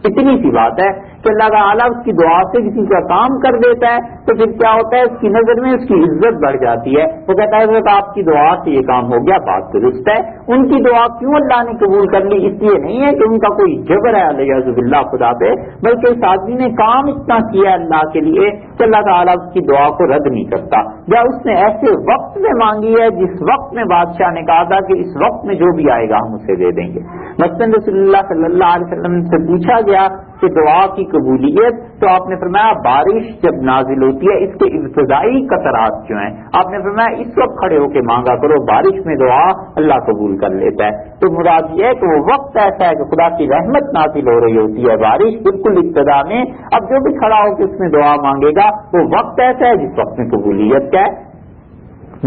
اتنی سی بات ہے. کہ اللہ تعالیٰ اس کی دعا سے کسی کا کام کر دیتا ہے تو پھر کیا ہوتا ہے، اس کی نظر میں اس کی عزت بڑھ جاتی ہے. وہ کہتا ہے حضرت آپ کی دعا سے یہ کام ہو گیا، بات درست ہے. ان کی دعا کیوں اللہ نے قبول کر لی؟ اس لیے نہیں ہے کہ ان کا کوئی جبر ہے علیہ باللہ خدا پہ، بلکہ اس آدمی نے کام اتنا کیا اللہ کے لیے کہ اللہ تعالیٰ اس کی دعا کو رد نہیں کرتا. یا اس نے ایسے وقت میں مانگی ہے جس وقت میں بادشاہ نے کہا تھا کہ اس وقت میں جو بھی آئے گا ہم اسے دے دیں گے. مثلاً رسول اللہ صلی اللہ علیہ وسلم سے پوچھا گیا کہ دعا کی قبولیت، تو آپ نے فرمایا بارش جب نازل ہوتی ہے اس کے ابتدائی قطرات جو ہیں، آپ نے فرمایا اس وقت کھڑے ہو کے مانگا کرو، بارش میں دعا اللہ قبول کر لیتا ہے. تو مراد یہ ہے کہ وہ وقت ایسا ہے کہ خدا کی رحمت نازل ہو رہی ہوتی ہے، بارش بالکل ابتدا میں. اب جو بھی کھڑا ہو کے اس میں دعا مانگے گا وہ وقت ایسا ہے جس وقت میں قبولیت کا ہے.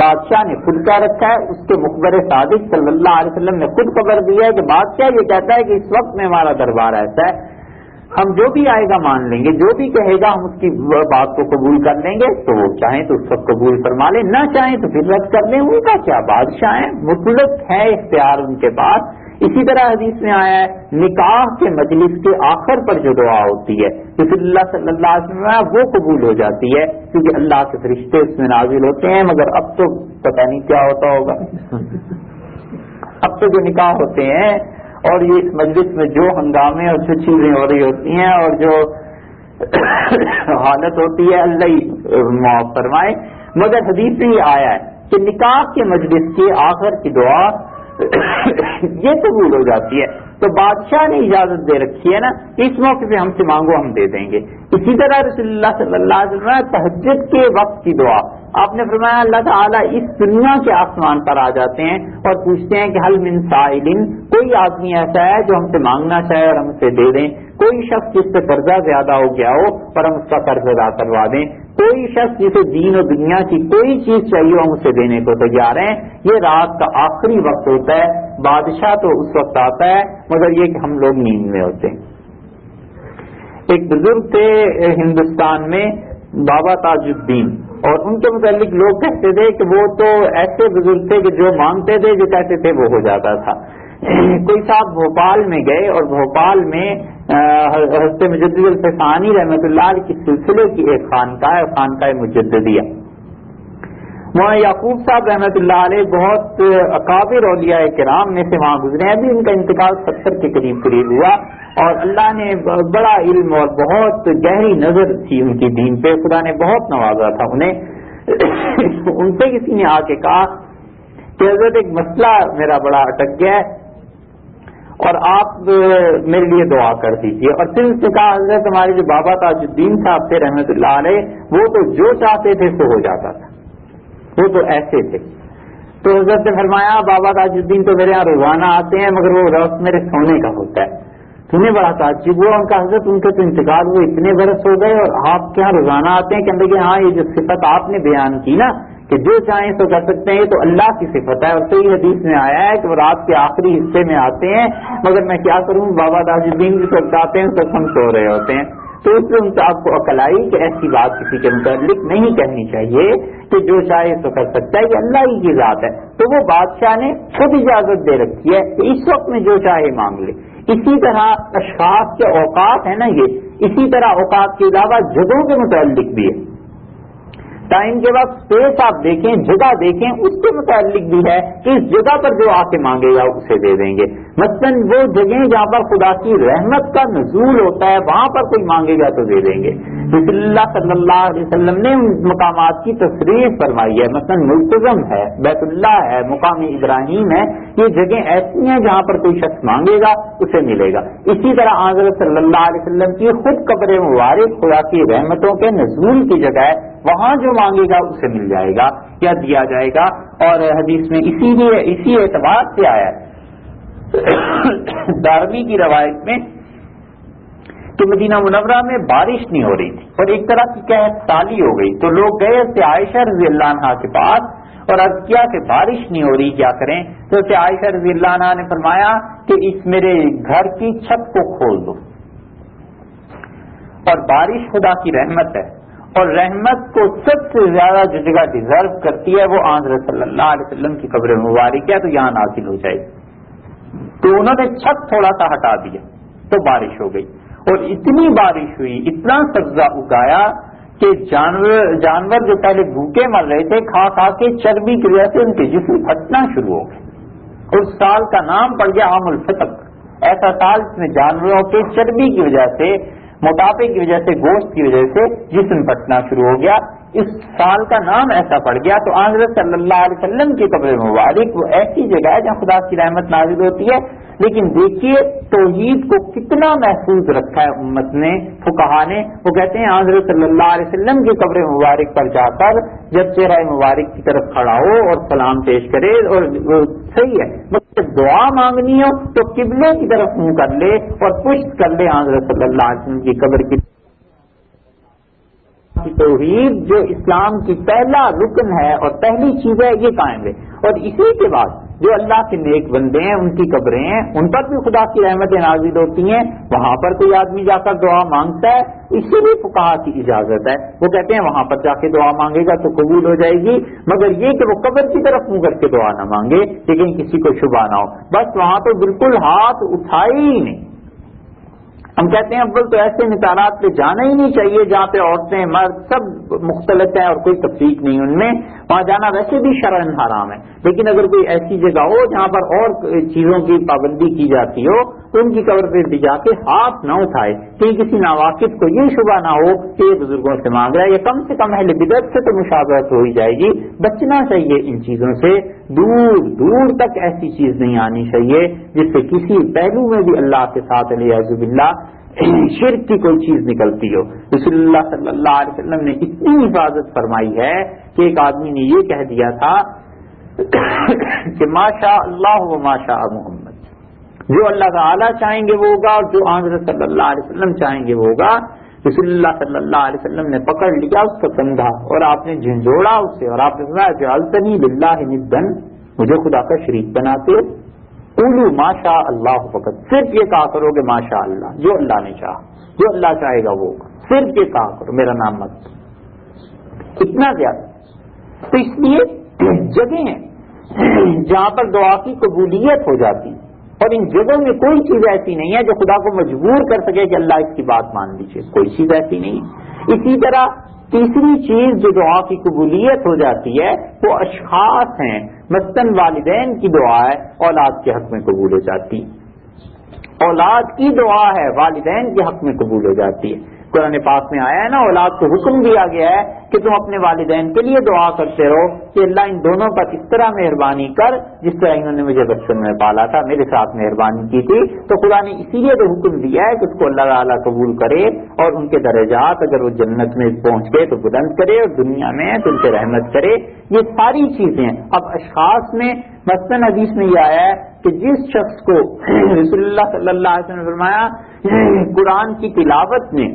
بادشاہ نے خود کہہ رکھا ہے، اس کے مخبر صادق صلی اللہ علیہ وسلم نے خود خبر دی ہے کہ بادشاہ یہ کہتا ہے کہ اس وقت میں ہمارا دربار ایسا ہے، ہم جو بھی آئے گا مان لیں گے، جو بھی کہے گا ہم اس کی بات کو قبول کر لیں گے. تو وہ چاہیں تو اس وقت قبول فرما لیں، نہ چاہیں تو پھر رد کر لیں. ان کا کیا، بادشاہ ہیں، مطلق ہے اختیار ان کے پاس. اسی طرح حدیث میں آیا ہے نکاح کے مجلس کے آخر پر جو دعا ہوتی ہے رسول اللہ صلی اللہ علیہ وسلم وہ قبول ہو جاتی ہے، کیونکہ اللہ کے فرشتے اس میں نازل ہوتے ہیں. مگر اب تو پتہ نہیں کیا ہوتا ہوگا. اب تو جو نکاح ہوتے ہیں اور یہ اس مجلس میں جو ہنگامے اور جو چیزیں ہو رہی ہوتی ہیں اور جو حالت ہوتی ہے اللہ ہی معاف فرمائے. مگر حدیث میں یہ آیا ہے کہ نکاح کے مجلس کے آخر کی دعا یہ قبول ہو جاتی ہے. تو بادشاہ نے اجازت دے رکھی ہے نا، اس موقع پہ ہم سے مانگو ہم دے دیں گے. اسی طرح رسول اللہ صلی اللہ علیہ وسلم تہجد کے وقت کی دعا، آپ نے فرمایا اللہ تعالیٰ اس دنیا کے آسمان پر آ جاتے ہیں اور پوچھتے ہیں کہ حل من سائلن، کوئی آدمی ایسا ہے جو ہم سے مانگنا چاہے اور ہم اسے دے دیں. کوئی شخص جس سے قرضہ زیادہ ہو گیا ہو اور ہم اس کا قرض ادا کروا دیں. کوئی شخص جسے دین و دنیا کی کوئی چیز چاہیے ہم اسے دینے کو تیار ہیں. یہ رات کا آخری وقت ہوتا ہے. بادشاہ تو اس وقت آتا ہے مگر یہ کہ ہم لوگ نیند میں ہوتے ہیں. ایک بزرگ تھے ہندوستان میں بابا تاج الدین، اور ان کے متعلق لوگ کہتے تھے کہ وہ تو ایسے بزرگ تھے کہ جو مانگتے تھے جو کہتے تھے وہ ہو جاتا تھا. کوئی صاحب بھوپال میں گئے اور بھوپال میں حضرت مجدد الفسانی رحمۃ اللہ علیہ کی سلسلے کی ایک خانقاہ ہے، خانقاہ مجددیہ. مولانا یعقوب صاحب رحمۃ اللہ علیہ بہت اکابر اولیاء کرام میں سے وہاں گزرے ہیں. ابھی ان کا انتقال 70 کے قریب ہوا اور اللہ نے بڑا علم اور بہت گہری نظر تھی ان کی دین پہ، خدا نے بہت نوازا تھا انہیں. ان سے کسی نے آ کے کہا کہ حضرت ایک مسئلہ میرا بڑا اٹک گیا ہے اور آپ میرے لیے دعا کر دیجیے. اور پھر اس نے کہا حضرت ہمارے جو بابا تاج الدین صاحب تھے رحمۃ اللہ علیہ وہ تو جو چاہتے تھے سو ہو جاتا تھا، وہ تو ایسے تھے. تو حضرت نے فرمایا بابا تاج الدین تو میرے یہاں روزانہ آتے ہیں مگر وہ وقت میرے سونے کا ہوتا ہے. انہیں بڑا تعجب ہوا. ان کا حضرت ان کے تو انتقال ہوئے اتنے برس ہو گئے اور آپ کے یہاں روزانہ آتے ہیں. کہنے لگے ہاں یہ جو صفت آپ نے بیان کی نا کہ جو چاہیں تو کر سکتے ہیں، یہ تو اللہ کی صفت ہے. اور صحیح حدیث میں آیا ہے کہ وہ رات کے آخری حصے میں آتے ہیں مگر میں کیا کروں بابا تاج الدین جس وقت آتے ہیں اس وقت ہم سو رہے ہوتے ہیں. تو اس سے ان سے آپ کو عقل آئی کہ ایسی بات کسی کے متعلق نہیں کہنی چاہیے کہ جو چاہے تو کر سکتا ہے، یہ اللہ ہی کی ذات ہے. تو وہ بادشاہ نے خود اجازت دے رکھی ہے کہ اس وقت میں جو چاہے مانگ لے. اسی طرح اشخاص کے اوقات ہیں نا، یہ اسی طرح اوقات کے علاوہ جگہوں کے متعلق بھی ہے. ٹائم کے وقت اسپیس آپ دیکھیں، جگہ دیکھیں، اس کے متعلق بھی ہے کہ اس جگہ پر جو آ کے مانگے گا اسے دے دیں گے. مثلاً وہ جگہیں جہاں پر خدا کی رحمت کا نزول ہوتا ہے وہاں پر کوئی مانگے گا تو دے دیں گے. رسول اللہ صلی اللہ علیہ وسلم نے ان مقامات کی تصریح فرمائی ہے. مثلاً ملتزم ہے، بیت اللہ ہے، مقام ابراہیم ہے. یہ جگہیں ایسی ہیں جہاں پر کوئی شخص مانگے گا اسے ملے گا. اسی طرح حضرت صلی اللہ علیہ وسلم کی خود قبر مبارک خدا کی رحمتوں کے نزول کی جگہ ہے، وہاں جو مانگے گا اسے مل جائے گا یا دیا جائے گا. اور حدیث میں اسی اعتبار سے آیا ہے دارمی کی روایت میں کہ مدینہ منورہ میں بارش نہیں ہو رہی تھی اور ایک طرح کی قحط سالی ہو گئی. تو لوگ گئے سے عائشہ رضی اللہ عنہا کے پاس اور عرض کیا کہ بارش نہیں ہو رہی کیا کریں. تو اسے عائشہ رضی اللہ عنہا نے فرمایا کہ اس میرے گھر کی چھت کو کھول دو. اور بارش خدا کی رحمت ہے اور رحمت کو سب سے زیادہ جو جگہ ڈیزرو کرتی ہے وہ حضرت صلی اللہ علیہ وسلم کی قبر مبارک ہے، تو یہاں نازل ہو جائے. تو انہوں نے چھت تھوڑا سا ہٹا دیا تو بارش ہو گئی. اور اتنی بارش ہوئی، اتنا سبزہ اگایا کہ جانور جو پہلے بھوکے مر رہے تھے کھا کھا کے چربی کی وجہ سے ان کے جسم پھٹنا شروع ہو گئے۔ اس سال کا نام پڑ گیا عام الفتق، ایسا سال جس میں جانوروں کے چربی کی وجہ سے، موٹاپے کی وجہ سے، گوشت کی وجہ سے جسم پھٹنا شروع ہو گیا۔ اس سال کا نام ایسا پڑ گیا۔ تو حضرت صلی اللہ علیہ وسلم کی قبر مبارک وہ ایسی جگہ ہے جہاں خدا کی رحمت نازل ہوتی ہے، لیکن دیکھیے توحید کو کتنا محفوظ رکھا ہے امت نے، فقہا نے۔ وہ کہتے ہیں حضرت صلی اللہ علیہ وسلم کی قبر مبارک پر جا کر جب چہرہ مبارک کی طرف کھڑا ہو اور سلام پیش کرے، اور صحیح ہے مطلب دعا مانگنی ہو تو قبلے کی طرف منہ کر لے اور پشت کر لے حضرت صلی اللہ علیہ وسلم کی قبر کی۔ توحید جو اسلام کی پہلا رکن ہے اور پہلی چیز ہے، یہ قائم ہے۔ اور اسی کے بعد جو اللہ کے نیک بندے ہیں ان کی قبریں ہیں، ان پر بھی خدا کی رحمتیں نازل ہوتی ہیں، وہاں پر کوئی آدمی جا کر دعا مانگتا ہے، اسی لیے فقہا کی اجازت ہے، وہ کہتے ہیں وہاں پر جا کے دعا مانگے گا تو قبول ہو جائے گی، مگر یہ کہ وہ قبر کی طرف منہ کر کے دعا نہ مانگے، لیکن کسی کو شبہ نہ ہو، بس وہاں تو بالکل ہاتھ اٹھائے ہی نہیں۔ ہم کہتے ہیں اول تو ایسے مطالعات پہ جانا ہی نہیں چاہیے جہاں پہ عورتیں مرد سب مختلط ہیں اور کوئی تفریق نہیں ان میں، وہاں جانا ویسے بھی شرعاً حرام ہے، لیکن اگر کوئی ایسی جگہ ہو جہاں پر اور چیزوں کی پابندی کی جاتی ہو تو ان کی قبر پہ بھی جا کے ہاتھ نہ اٹھائے، کہیں کسی ناواقف کو یہ شبہ نہ ہو کہ یہ بزرگوں سے مانگ رہا ہے، یا کم سے کم اہل بدعت سے تو مشابہت ہو ہی جائے گی۔ بچنا چاہیے ان چیزوں سے، دور دور تک ایسی چیز نہیں آنی چاہیے جس سے کسی پہلو میں بھی اللہ کے ساتھ علیہ باللہ شرک کی کوئی چیز نکلتی ہو۔ رسول اللہ صلی اللہ علیہ وسلم نے اتنی حفاظت فرمائی ہے کہ ایک آدمی نے یہ کہہ دیا تھا کہ ما شاء اللہ و ما شاء محمد، جو اللہ تعالیٰ چاہیں گے وہ ہوگا اور جو حضرت صلی اللہ علیہ وسلم چاہیں گے وہ ہوگا۔ رسول اللہ صلی اللہ علیہ وسلم نے پکڑ لیا اس کا کندھا اور آپ نے جھنجھوڑا اس سے، اور آپ نے فرمایا جعلتنی للہ ندا، مجھے خدا کا شریک بناتے ہو، قولوا ما شاء اللہ فقط، صرف یہ کہا کرو کہ ما شاء اللہ، جو اللہ نے چاہا، جو اللہ چاہے گا وہ ہوگا، صرف یہ کہا کرو، میرا نام مت، اتنا زیادہ۔ تو اس لیے جگہیں جہاں پر دعا کی قبولیت ہو جاتی، اور ان جگہوں میں کوئی چیز ایسی نہیں ہے جو خدا کو مجبور کر سکے کہ اللہ اس کی بات مان لیجیے، کوئی چیز ایسی نہیں ہے۔ اسی طرح تیسری چیز جو دعا کی قبولیت ہو جاتی ہے وہ اشخاص ہیں، مثلاً والدین کی دعا ہے اولاد کے حق میں قبول ہو جاتی، اولاد کی دعا ہے والدین کے حق میں قبول ہو جاتی ہے۔ قرآن پاک میں آیا ہے نا، اولاد کو حکم دیا گیا ہے کہ تم اپنے والدین کے لیے دعا کرتے رہو کہ اللہ ان دونوں پر اس طرح مہربانی کر جس طرح انہوں نے مجھے بچپن میں پالا تھا، میرے ساتھ مہربانی کی تھی۔ تو خدا نے اسی لیے تو حکم دیا ہے کہ اس کو اللہ تعالیٰ قبول کرے اور ان کے درجات اگر وہ جنت میں پہنچ گئے تو بلند کرے، اور دنیا میں تو ان سے رحمت کرے۔ یہ ساری چیزیں اب اشخاص میں مثلاً حدیث میں یہ آیا ہے کہ جس شخص کو رسول اللہ صلی اللہ علیہ وسلم نے فرمایا قرآن کی تلاوت نے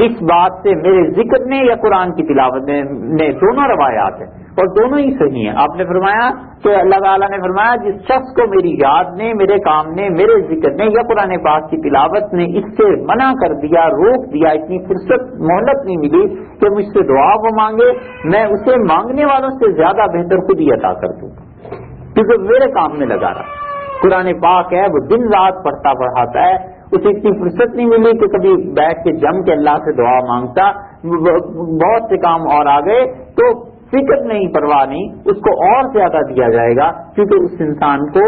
اس بات سے، میرے ذکر نے یا قرآن کی تلاوت نے دونوں روایات ہیں اور دونوں ہی صحیح ہیں، آپ نے فرمایا کہ اللہ تعالیٰ نے فرمایا جس شخص کو میری یاد نے، میرے کام نے، میرے ذکر نے یا قرآن پاک کی تلاوت نے اس سے منع کر دیا، روک دیا، اتنی فرصت مہلت نہیں ملی کہ مجھ سے دعا وہ مانگے، میں اسے مانگنے والوں سے زیادہ بہتر خود ہی عطا کر دوں گا، کیونکہ میرے کام میں لگا رہا۔ قرآن پاک ہے وہ دن رات پڑھتا پڑھاتا ہے، اسے اتنی فرصت نہیں ملی کہ کبھی بیٹھ کے جم کے اللہ سے دعا مانگتا، بہت سے کام اور آ گئے تو فکر نہیں، پرواہ نہیں، اس کو اور زیادہ دیا جائے گا کیونکہ اس انسان کو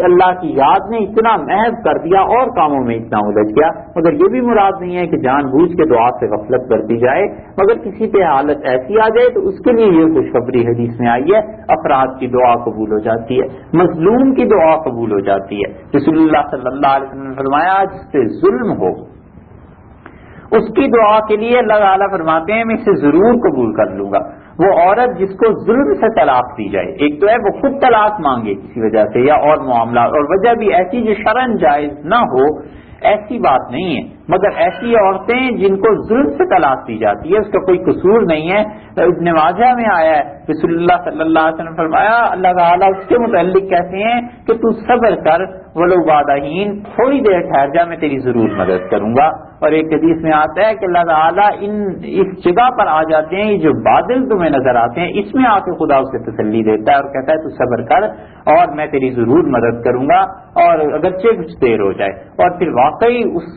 اللہ کی یاد نے اتنا محو کر دیا اور کاموں میں اتنا الجھ گیا۔ مگر یہ بھی مراد نہیں ہے کہ جان بوجھ کے دعا سے غفلت برتی جائے، مگر کسی پہ حالت ایسی آ جائے تو اس کے لیے یہ خوشخبری حدیث میں آئی ہے، افراد کی دعا قبول ہو جاتی ہے، مظلوم کی دعا قبول ہو جاتی ہے۔ رسول اللہ صلی اللہ علیہ وسلم نے فرمایا جس پہ ظلم ہو اس کی دعا کے لیے اللہ تعالیٰ فرماتے ہیں میں اسے ضرور قبول کر لوں گا۔ وہ عورت جس کو ظلم سے طلاق دی جائے، ایک تو ہے وہ خود طلاق مانگے کسی وجہ سے یا اور معاملات، اور وجہ بھی ایسی جو شرعاً جائز نہ ہو، ایسی بات نہیں ہے، مگر ایسی عورتیں جن کو ظلم سے طلاق دی جاتی ہے، اس کا کوئی قصور نہیں ہے۔ ابن ماجہ میں آیا ہے رسول اللہ صلی اللہ علیہ وسلم فرمایا اللہ تعالیٰ اس کے متعلق کہتے ہیں کہ تو صبر کر ولو بعد حین، تھوڑی دیر ٹھہر جا میں تیری ضرور مدد کروں گا۔ اور ایک حدیث میں آتا ہے کہ اللہ تعالیٰ اس جگہ پر آ جاتے ہیں، یہ جو بادل تمہیں نظر آتے ہیں اس میں آ کے خدا اسے تسلی دیتا ہے اور کہتا ہے تو صبر کر اور میں تیری ضرور مدد کروں گا۔ اور اگرچہ کچھ دیر ہو جائے، اور پھر واقعی اس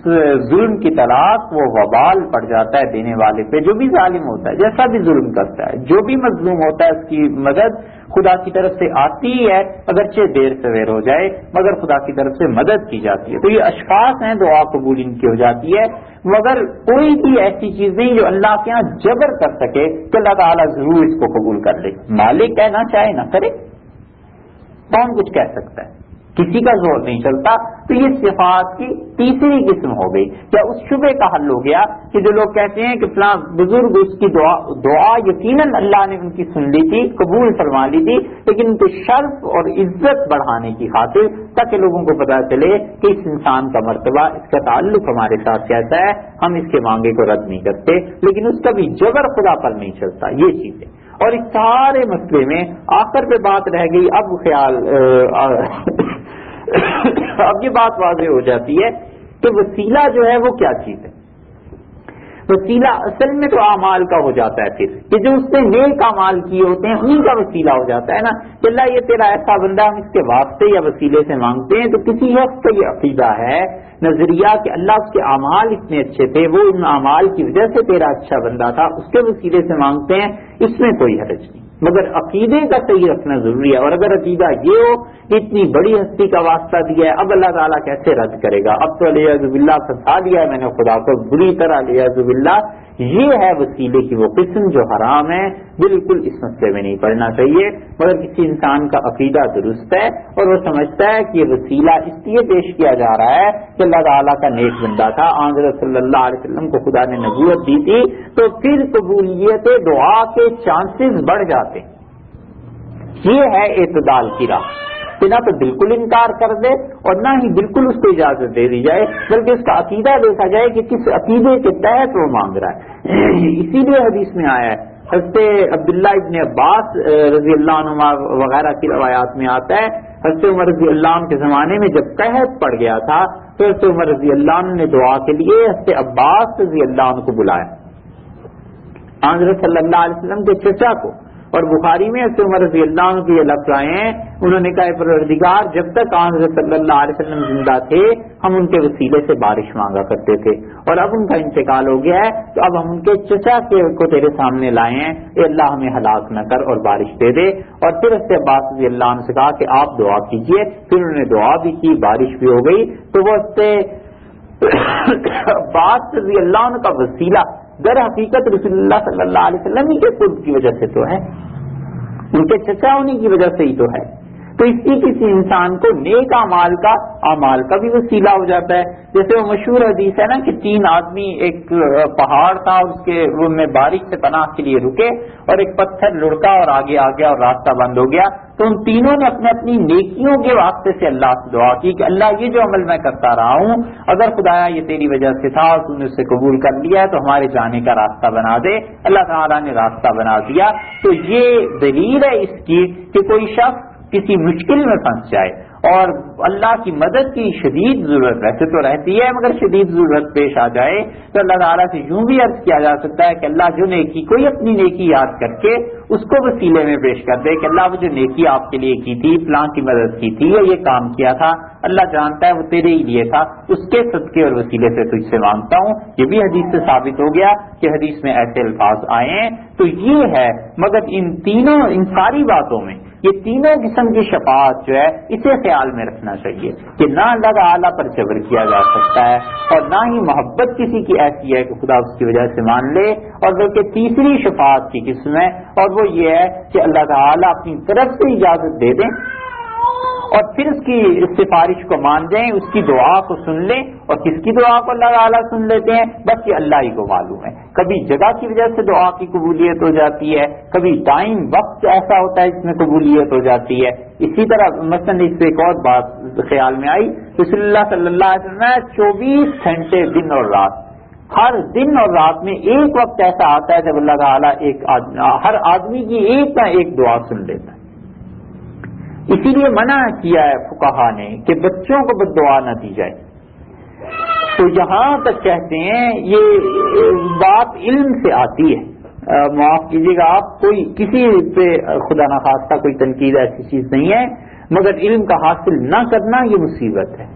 ظلم کی طلاق وہ وبال پڑ جاتا ہے دینے والے پہ، جو بھی ظالم ہوتا ہے، جیسا بھی ظلم کرتا ہے، جو بھی مظلوم ہوتا ہے، اس کی مدد خدا کی طرف سے آتی ہے، اگرچہ دیر سویر ہو جائے مگر خدا کی طرف سے مدد کی جاتی ہے۔ تو یہ اشخاص ہیں، دعا قبول ان کی ہو جاتی ہے، مگر کوئی بھی ایسی چیز نہیں جو اللہ کے ہاں جبر کر سکے کہ اللہ تعالیٰ ضرور اس کو قبول کر لے۔ مالک کہنا چاہے نہ کرے، کون کچھ کہہ سکتا ہے، کسی کا زور نہیں چلتا۔ تو یہ صفات کی تیسری قسم ہو گئی۔ کیا اس شبے کا حل ہو گیا کہ جو لوگ کہتے ہیں کہ فلاں بزرگ اس کی دعا یقیناً اللہ نے ان کی سن لی تھی، قبول فرما لی تھی، لیکن ان کے شرف اور عزت بڑھانے کی خاطر، تاکہ لوگوں کو پتا چلے کہ اس انسان کا مرتبہ، اس کا تعلق ہمارے ساتھ کیسا ہے، ہم اس کے مانگے کو رد نہیں کرتے، لیکن اس کا بھی جبر خدا پر نہیں چلتا۔ یہ چیزیں، اور اس سارے مسئلے میں آخر پہ بات رہ گئی، اب خیال اب یہ بات واضح ہو جاتی ہے کہ وسیلہ جو ہے وہ کیا چیز ہے۔ وسیلہ اصل میں تو اعمال کا ہو جاتا ہے، پھر کہ جو اس نے نیک اعمال کیے ہوتے ہیں انہی کا وسیلہ ہو جاتا ہے نا، کہ اللہ یہ تیرا ایسا بندہ، ہم اس کے واسطے یا وسیلے سے مانگتے ہیں۔ تو کسی شخص کا یہ عقیدہ ہے، نظریہ، کہ اللہ اس کے اعمال اتنے اچھے تھے، وہ ان اعمال کی وجہ سے تیرا اچھا بندہ تھا، اس کے وسیلے سے مانگتے ہیں، اس میں کوئی حرج نہیں، مگر عقیدے کا صحیح رکھنا ضروری ہے۔ اور اگر عقیدہ یہ ہو کہ اتنی بڑی ہستی کا واسطہ دیا ہے، اب اللہ تعالیٰ کیسے رد کرے گا، اب تو علیہ باللہ پھنسا دیا ہے میں نے خدا کو بری طرح، علیہ باللہ، یہ ہے وسیلے کی وہ قسم جو حرام ہے، بالکل اس مسئلے میں نہیں پڑنا چاہیے۔ مگر کسی انسان کا عقیدہ درست ہے اور وہ سمجھتا ہے کہ یہ وسیلہ اس لیے پیش کیا جا رہا ہے کہ اللہ تعالیٰ کا نیک بندہ تھا، حضرت صلی اللہ علیہ وسلم کو خدا نے نبوت دی تھی، تو پھر قبولیت دعا کے چانسز بڑھ جاتے۔ یہ ہے اعتدال کی راہ، کہ نہ تو بالکل انکار کر دے اور نہ ہی بالکل اس کو اجازت دے دی جائے، بلکہ اس کا عقیدہ دیکھا جائے کہ کس عقیدے کے تحت وہ مانگ رہا ہے۔ اسی لیے حدیث میں آیا ہے، حضرت عبداللہ ابن عباس رضی اللہ عنہ وغیرہ کی روایات میں آتا ہے، حضرت عمر رضی اللہ عنہ کے زمانے میں جب قحط پڑ گیا تھا تو حضرت عمر رضی اللہ عنہ نے دعا کے لیے حضرت عباس رضی اللہ عنہ کو بلایا، حضرت صلی اللہ علیہ وسلم کے چچا کو۔ اور بخاری میں حضرت عمر رضی اللہ عنہ کے یہ لفظ آئے ہیں، انہوں نے کہا پروردگار، جب تک حضرت صلی اللہ علیہ وسلم زندہ تھے ہم ان کے وسیلے سے بارش مانگا کرتے تھے، اور اب ان کا انتقال ہو گیا ہے تو اب ہم ان کے چچا کو تیرے سامنے لائے ہیں، اے اللہ ہمیں ہلاک نہ کر اور بارش دے دے۔ اور پھر حضرت عباس رضی اللہ عنہ سے کہا کہ آپ دعا کیجئے، پھر انہوں نے دعا بھی کی، بارش بھی ہو گئی۔ تو وہ حضرت عباس رضی اللہ عنہ کا وسیلہ در حقیقت رسول اللہ صلی اللہ علیہ وسلم ہی کے قرب کی وجہ سے تو ہے، ان کے چچا ہونے کی وجہ سے ہی تو ہے۔ تو اس کی کسی انسان کو نیک اعمال کا بھی وسیلہ ہو جاتا ہے۔ جیسے وہ مشہور حدیث ہے نا کہ 3 آدمی ایک پہاڑ تھا، اس کے وہ میں بارش سے پناہ کے لیے رکے اور ایک پتھر لڑکا اور آگے آ گیا اور راستہ بند ہو گیا، تو ان تینوں نے اپنے اپنی نیکیوں کے واسطے سے اللہ سے دعا کی کہ اللہ یہ جو عمل میں کرتا رہا ہوں اگر خدایا یہ تیری وجہ سے تھا اور تم نے اسے قبول کر لیا ہے تو ہمارے جانے کا راستہ بنا دے۔ اللہ تعالیٰ نے راستہ بنا دیا۔ تو یہ دلیل ہے اس کی کہ کوئی شخص کسی مشکل میں پھنس جائے اور اللہ کی مدد کی شدید ضرورت ویسے تو رہتی ہے، مگر شدید ضرورت پیش آ جائے تو اللہ تعالیٰ سے یوں بھی عرض کیا جا سکتا ہے کہ اللہ جو نیکی، کوئی اپنی نیکی یاد کر کے اس کو وسیلے میں پیش کر دے کہ اللہ وہ جو نیکی آپ کے لیے کی تھی، فلاں کی مدد کی تھی یا یہ کام کیا تھا، اللہ جانتا ہے وہ تیرے ہی لیے تھا، اس کے صدقے اور وسیلے سے تجھ سے مانگتا ہوں۔ یہ بھی حدیث سے ثابت ہو گیا کہ حدیث میں ایسے الفاظ آئے ہیں۔ تو یہ ہے، مگر ان ساری باتوں میں یہ تینوں قسم کی شفاعت جو ہے اسے خیال میں رکھنا چاہیے کہ نہ اللہ تعالیٰ پر جبر کیا جا سکتا ہے اور نہ ہی محبت کسی کی ایسی ہے کہ خدا اس کی وجہ سے مان لے، اور بلکہ تیسری شفاعت کی قسم ہے اور وہ یہ ہے کہ اللہ تعالیٰ اپنی طرف سے اجازت دے دیں اور پھر اس کی سفارش کو مان جائیں، اس کی دعا کو سن لیں۔ اور کس کی دعا کو اللہ تعالیٰ سن لیتے ہیں؟ بس یہ اللہ ہی کو معلوم ہے۔ کبھی جگہ کی وجہ سے دعا کی قبولیت ہو جاتی ہے، کبھی ٹائم وقت ایسا ہوتا ہے جس میں قبولیت ہو جاتی ہے۔ اسی طرح مثلاً اس سے ایک اور بات خیال میں آئی، رسول اللہ صلی اللہ علیہ وسلم 24 گھنٹے دن اور رات، ہر دن اور رات میں ایک وقت ایسا آتا ہے جب اللہ تعالیٰ ہر آدمی کی ایک نہ ایک دعا سن لیتا ہے۔ اسی لیے منع کیا ہے فقہا نے کہ بچوں کو بد دعا نہ دی جائے۔ تو یہاں تک کہتے ہیں یہ بات علم سے آتی ہے، معاف کیجیے گا آپ، کوئی کسی پہ خدا نخواستہ کوئی تنقید ایسی چیز نہیں ہے، مگر علم کا حاصل نہ کرنا یہ مصیبت ہے۔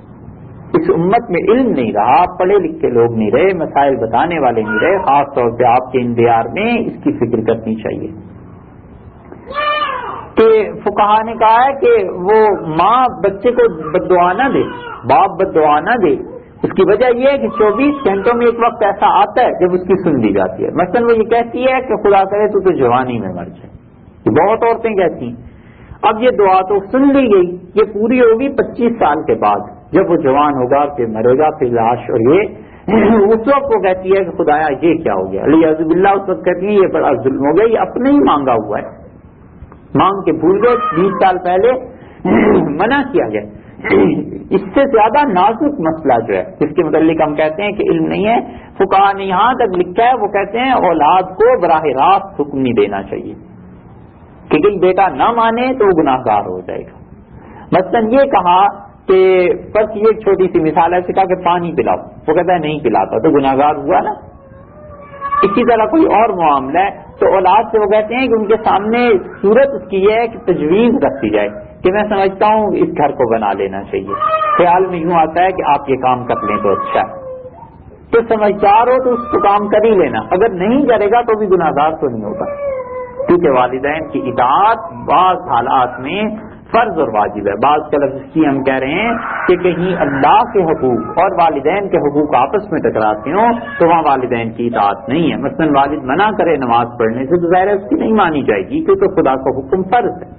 اس امت میں علم نہیں رہا، پڑھے لکھے لوگ نہیں رہے، مسائل بتانے والے نہیں رہے، خاص طور پہ آپ کے اندیار میں اس کی فکر کرنی چاہیے کہ فقہا نے کہا ہے کہ وہ ماں بچے کو بد دعا نہ دے، باپ بد دعا نہ دے، اس کی وجہ یہ ہے کہ 24 گھنٹوں میں ایک وقت ایسا آتا ہے جب اس کی سن لی جاتی ہے۔ مثلا وہ یہ کہتی ہے کہ خدا کرے تو جوانی میں مر جائے، یہ بہت عورتیں کہتی ہیں۔ اب یہ دعا تو سن لی گئی، یہ پوری ہوگی 25 سال کے بعد، جب وہ جوان ہوگا پھر مرے گا، پھر لاش، اور یہ اس وقت وہ کہتی ہے کہ خدایا یہ کیا ہو گیا، علی عزب اللہ اس وقت کہتی ہے یہ بڑا ظلم ہو گیا، یہ اپنے ہی مانگا ہوا ہے، مانگ کے بھول گئے، 20 سال پہلے منع کیا گیا۔ اس سے زیادہ نازک مسئلہ جو ہے جس کے متعلق ہم کہتے ہیں کہ علم نہیں ہے، فقہا نے یہاں تک لکھا ہے، وہ کہتے ہیں اولاد کو براہ راست حکم نہیں دینا چاہیے کہ کوئی بیٹا نہ مانے تو وہ گناہ گار ہو جائے گا۔ مثلا یہ کہا کہ بس یہ ایک چھوٹی سی مثال ہے، کہا کہ پانی پلاؤ، وہ کہتا ہے نہیں پلاتا تو گناہ گار ہوا نا۔ اسی طرح کوئی اور معاملہ ہے تو اولاد سے وہ کہتے ہیں کہ ان کے سامنے صورت اس کی یہ ہے کہ تجویز رکھی جائے کہ میں سمجھتا ہوں اس گھر کو بنا لینا چاہیے، خیال میں یوں آتا ہے کہ آپ یہ کام کر لیں تو اچھا ہے، تو سمجھدار ہو تو اس کو کام کر ہی لینا، اگر نہیں کرے گا تو بھی گناہ گار تو نہیں ہوگا، کیونکہ والدین کی اطاعت بعض حالات میں فرض اور واجب ہے۔ بعض کا لفظ کی ہم کہہ رہے ہیں کہ کہیں اللہ کے حقوق اور والدین کے حقوق آپس میں ٹکراتے ہوں تو وہاں والدین کی اطاعت نہیں ہے۔ مثلا والد منع کرے نماز پڑھنے سے تو ظاہر ہے اس کی نہیں مانی جائے گی، کیونکہ خدا کا حکم فرض ہے۔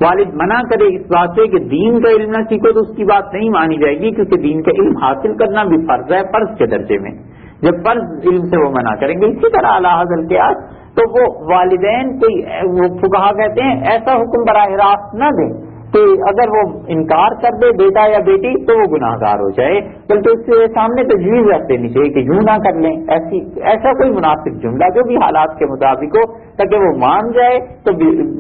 والد منع کرے اس بات سے کہ دین کا علم نہ سیکھو تو اس کی بات نہیں مانی جائے گی، کیونکہ دین کا علم حاصل کرنا بھی فرض ہے، فرض کے درجے میں، جب فرض علم سے وہ منع کریں گے۔ اسی طرح اعلیٰ حضرت کے آج تو وہ والدین کوئی وہ فقہا کہتے ہیں ایسا حکم براہ راست نہ دیں کہ اگر وہ انکار کر دے بیٹا یا بیٹی تو وہ گناہ گار ہو جائے، بلکہ اس کے سامنے تجویز رکھ دینی چاہیے کہ یوں نہ کر لیں، ایسا کوئی مناسب جملہ جو بھی حالات کے مطابق ہو، تاکہ وہ مان جائے تو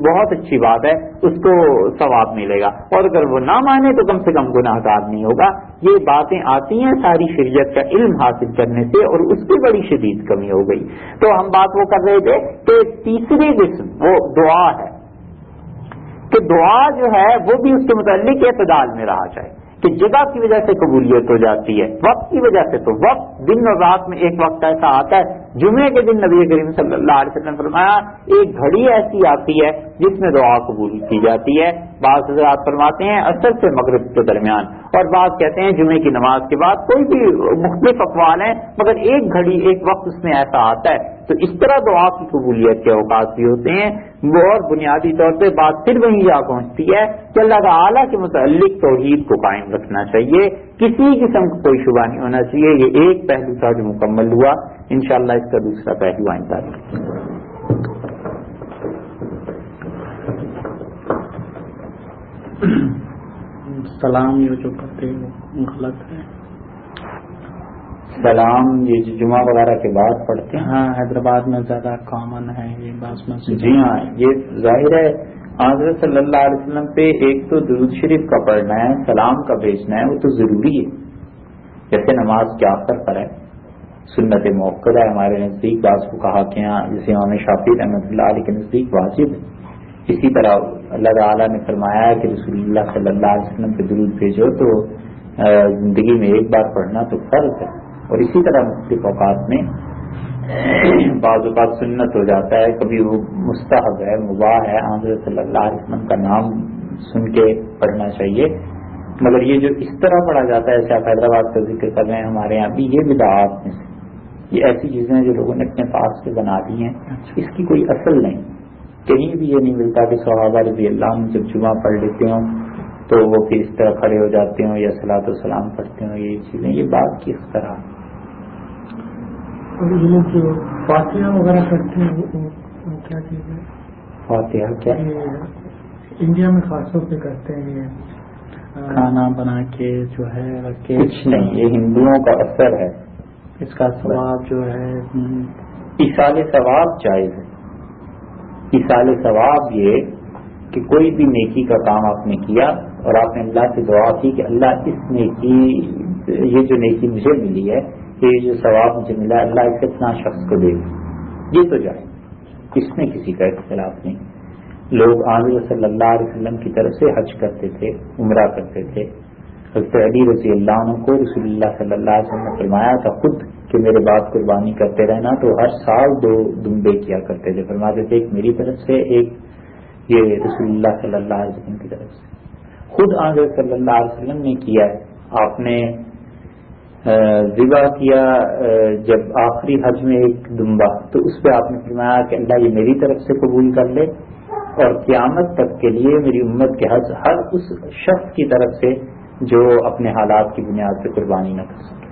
بہت اچھی بات ہے، اس کو ثواب ملے گا، اور اگر وہ نہ مانے تو کم سے کم گناہ گار نہیں ہوگا۔ یہ باتیں آتی ہیں ساری شریعت کا علم حاصل کرنے سے، اور اس کی بڑی شدید کمی ہو گئی۔ تو ہم بات وہ کر رہے تھے کہ تیسری قسم وہ دعا ہے کہ دعا جو ہے وہ بھی اس کے متعلق اعتدال میں رہا جائے، کہ جگہ کی وجہ سے قبولیت ہو جاتی ہے، وقت کی وجہ سے تو وقت دن اور رات میں ایک وقت ایسا آتا ہے، جمعے کے دن نبی کریم صلی اللہ علیہ وسلم فرمایا ایک گھڑی ایسی آتی ہے جس میں دعا قبول کی جاتی ہے، بعض حضرات فرماتے ہیں عصر سے مغرب کے درمیان، اور بعض کہتے ہیں جمعے کی نماز کے بعد، کوئی بھی مختلف اقوال ہیں، مگر ایک گھڑی ایک وقت اس میں ایسا آتا ہے۔ تو اس طرح دعا کی قبولیت کے اوقات بھی ہوتے ہیں، وہ اور بنیادی طور پہ بات پھر وہیں جا پہنچتی ہے کہ اللہ تعالیٰ کے متعلق توحید کو قائم رکھنا چاہیے، کسی قسم کا کوئی شبہ نہیں ہونا چاہیے۔ یہ ایک پہلو تھا جو مکمل ہوا، انشاءاللہ اس کا دوسرا پہلو آئندہ۔ سلام یہ جو کرتے ہیں وہ غلط ہے؟ سلام یہ جو جمعہ وغیرہ کے بعد پڑھتے ہیں، ہاں حیدرآباد میں زیادہ کامن ہے یہ بات مسجد۔ جی ہاں، یہ ظاہر ہے حضرت صلی اللہ علیہ وسلم پہ ایک تو درود شریف کا پڑھنا ہے، سلام کا بھیجنا ہے، وہ تو ضروری ہے، جیسے نماز کے آخر پر ہے، سنت موقع ہے ہمارے نزدیک، بعض کو کہا کہ ہاں جسے امام شافعی رحمۃ اللہ علیہ کے نزدیک واجب ہے۔ اسی طرح اللہ تعالیٰ نے فرمایا ہے کہ رسول اللہ صلی اللہ علیہ وسلم پہ درود بھیجو تو زندگی میں ایک بار پڑھنا تو فرض ہے، اور اسی طرح مختلف اوقات میں بعض اوقات سنت ہو جاتا ہے، کبھی وہ مستحب ہے، مباح ہے، حضرت صلی اللہ علیہ وسلم کا نام سن کے پڑھنا چاہیے، مگر یہ جو اس طرح پڑھا جاتا ہے جیسے آپ حیدرآباد کا ذکر کر رہے ہیں، ہمارے یہاں بھی یہ بدعات میں سے یہ ایسی چیزیں جو لوگوں نے اپنے پاس سے بنا دی ہیں، اس کی کوئی اصل نہیں، کہیں بھی یہ نہیں ملتا کہ صحابہ رضی اللہ عنہ جب جمعہ پڑھ لیتے ہوں تو وہ پھر اس طرح کھڑے ہو جاتے ہوں یا صلاۃ و سلام پڑھتے ہوں، یہ چیزیں یہ بات کی اس طرح۔ یہ لوگ جو فاتحہ وغیرہ کرتے ہیں وہ کیا چیز ہے؟ فاتحہ کیا انڈیا میں خاص طور پہ کرتے ہیں، یہ کھانا بنا کے جو ہے رکھ کے، کچھ نہیں، یہ ہندوؤں کا اثر ہے، اس کا ثواب جو ہے ایصال ثواب جائز ہے۔ ایصال ثواب یہ کہ کوئی بھی نیکی کا کام آپ نے کیا اور آپ نے اللہ سے دعا کی کہ اللہ اس نیکی، یہ جو نیکی مجھے ملی ہے، یہ جو ثواب مجھے ملا، اللہ اسے اتنا شخص کو دے، یہ تو جائز، اس میں کسی کا اختلاف نہیں. لوگ آقا صلی اللہ علیہ وسلم کی طرف سے حج کرتے تھے، عمرہ کرتے تھے. حضرت علی رضی اللہ عنہ کو رسول اللہ صلی اللہ علیہ وسلم نے فرمایا تھا خود کہ میرے بعد قربانی کرتے رہنا، تو ہر سال 2 دمبے کیا کرتے تھے. فرماتے تھے ایک میری طرف سے، ایک یہ رسول اللہ صلی اللہ علیہ وسلم کی طرف سے. خود آقا صلی اللہ علیہ وسلم نے کیا ہے. آپ نے ذبح کیا جب آخری حج میں ایک دمبا، تو اس پہ آپ نے فرمایا کہ اللہ یہ میری طرف سے قبول کر لے، اور قیامت تک کے لیے میری امت کے حج ہر اس شخص کی طرف سے جو اپنے حالات کی بنیاد پہ قربانی نہ کر سکے،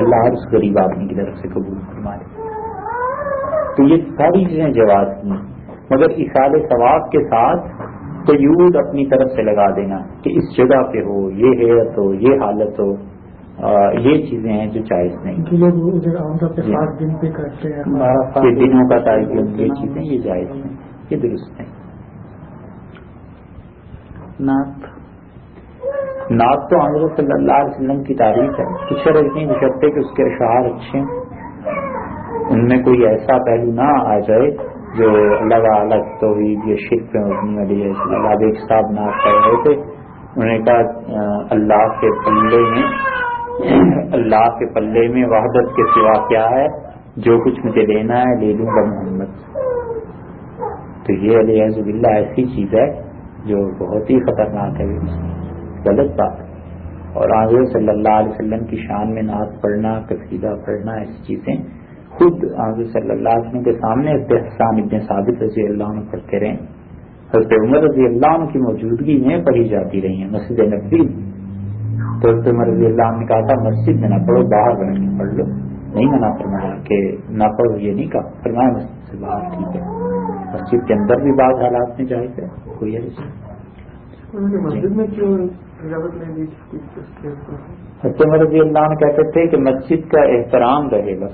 اللہ ہر اس غریب آدمی کی طرف سے قبول فرما لے. تو یہ ساری چیزیں جواز کی، مگر ایصال ثواب کے ساتھ قیود اپنی طرف سے لگا دینا کہ اس جگہ پہ ہو، یہ حیرت ہو، یہ حالت ہو، یہ چیزیں ہیں جو جائز نہیں. لوگ عام طور پہ 7 دن پہ کرتے ہیں، یہ دنوں کا تعین، یہ چیزیں یہ جائز نہیں، یہ درست نہیں. نعت تو حضرت صلی اللہ علیہ وسلم کی تعریف ہے. کچھ شرط نہیں بشرطے کہ اس کے اشعار اچھے ہیں، ان میں کوئی ایسا پہلو نہ آ جائے جو اللہ تعالیٰ توحید یا شرک پہ مبنی والی ہے. اللہ ایک صاحب نعت کہہ رہے تھے، انہوں نے کہا اللہ کے پلے میں وحدت کے سوا کیا ہے، جو کچھ مجھے لینا ہے لے لوں گا محمد. تو یہ علیہ باللہ ایسی چیز ہے جو بہت ہی خطرناک ہے، غلط بات ہے. اور حضرت صلی اللہ علیہ وسلم کی شان میں نعت پڑھنا، قصیدہ پڑھنا، ایسی چیزیں خود حضرت صلی اللہ علیہ وسلم کے سامنے حسان ابن ثابت رضی اللہ عنہ پڑھتے رہے. حضرت عمر رضی اللہ عنہ کی موجودگی میں پڑھی جاتی رہی ہیں مسجد نبوی. تو حضرت عمر رضی اللہ عنہ نے کہا تھا مسجد میں نہ پڑھو، باہر بیٹھ کے پڑھ لو. نہیں منع فرمایا کہ نہ پڑھو، یہ نہیں کہا، فرمایا مسجد سے باہر ٹھیک ہے. مسجد کے اندر بھی بعض حالات میں جائز ہے، کوئی ایسی مسجد میں کیوں اجازت نہیں دی؟ حضرت عمر رضی اللہ عنہ کہتے تھے کہ مسجد کا احترام رہے گا.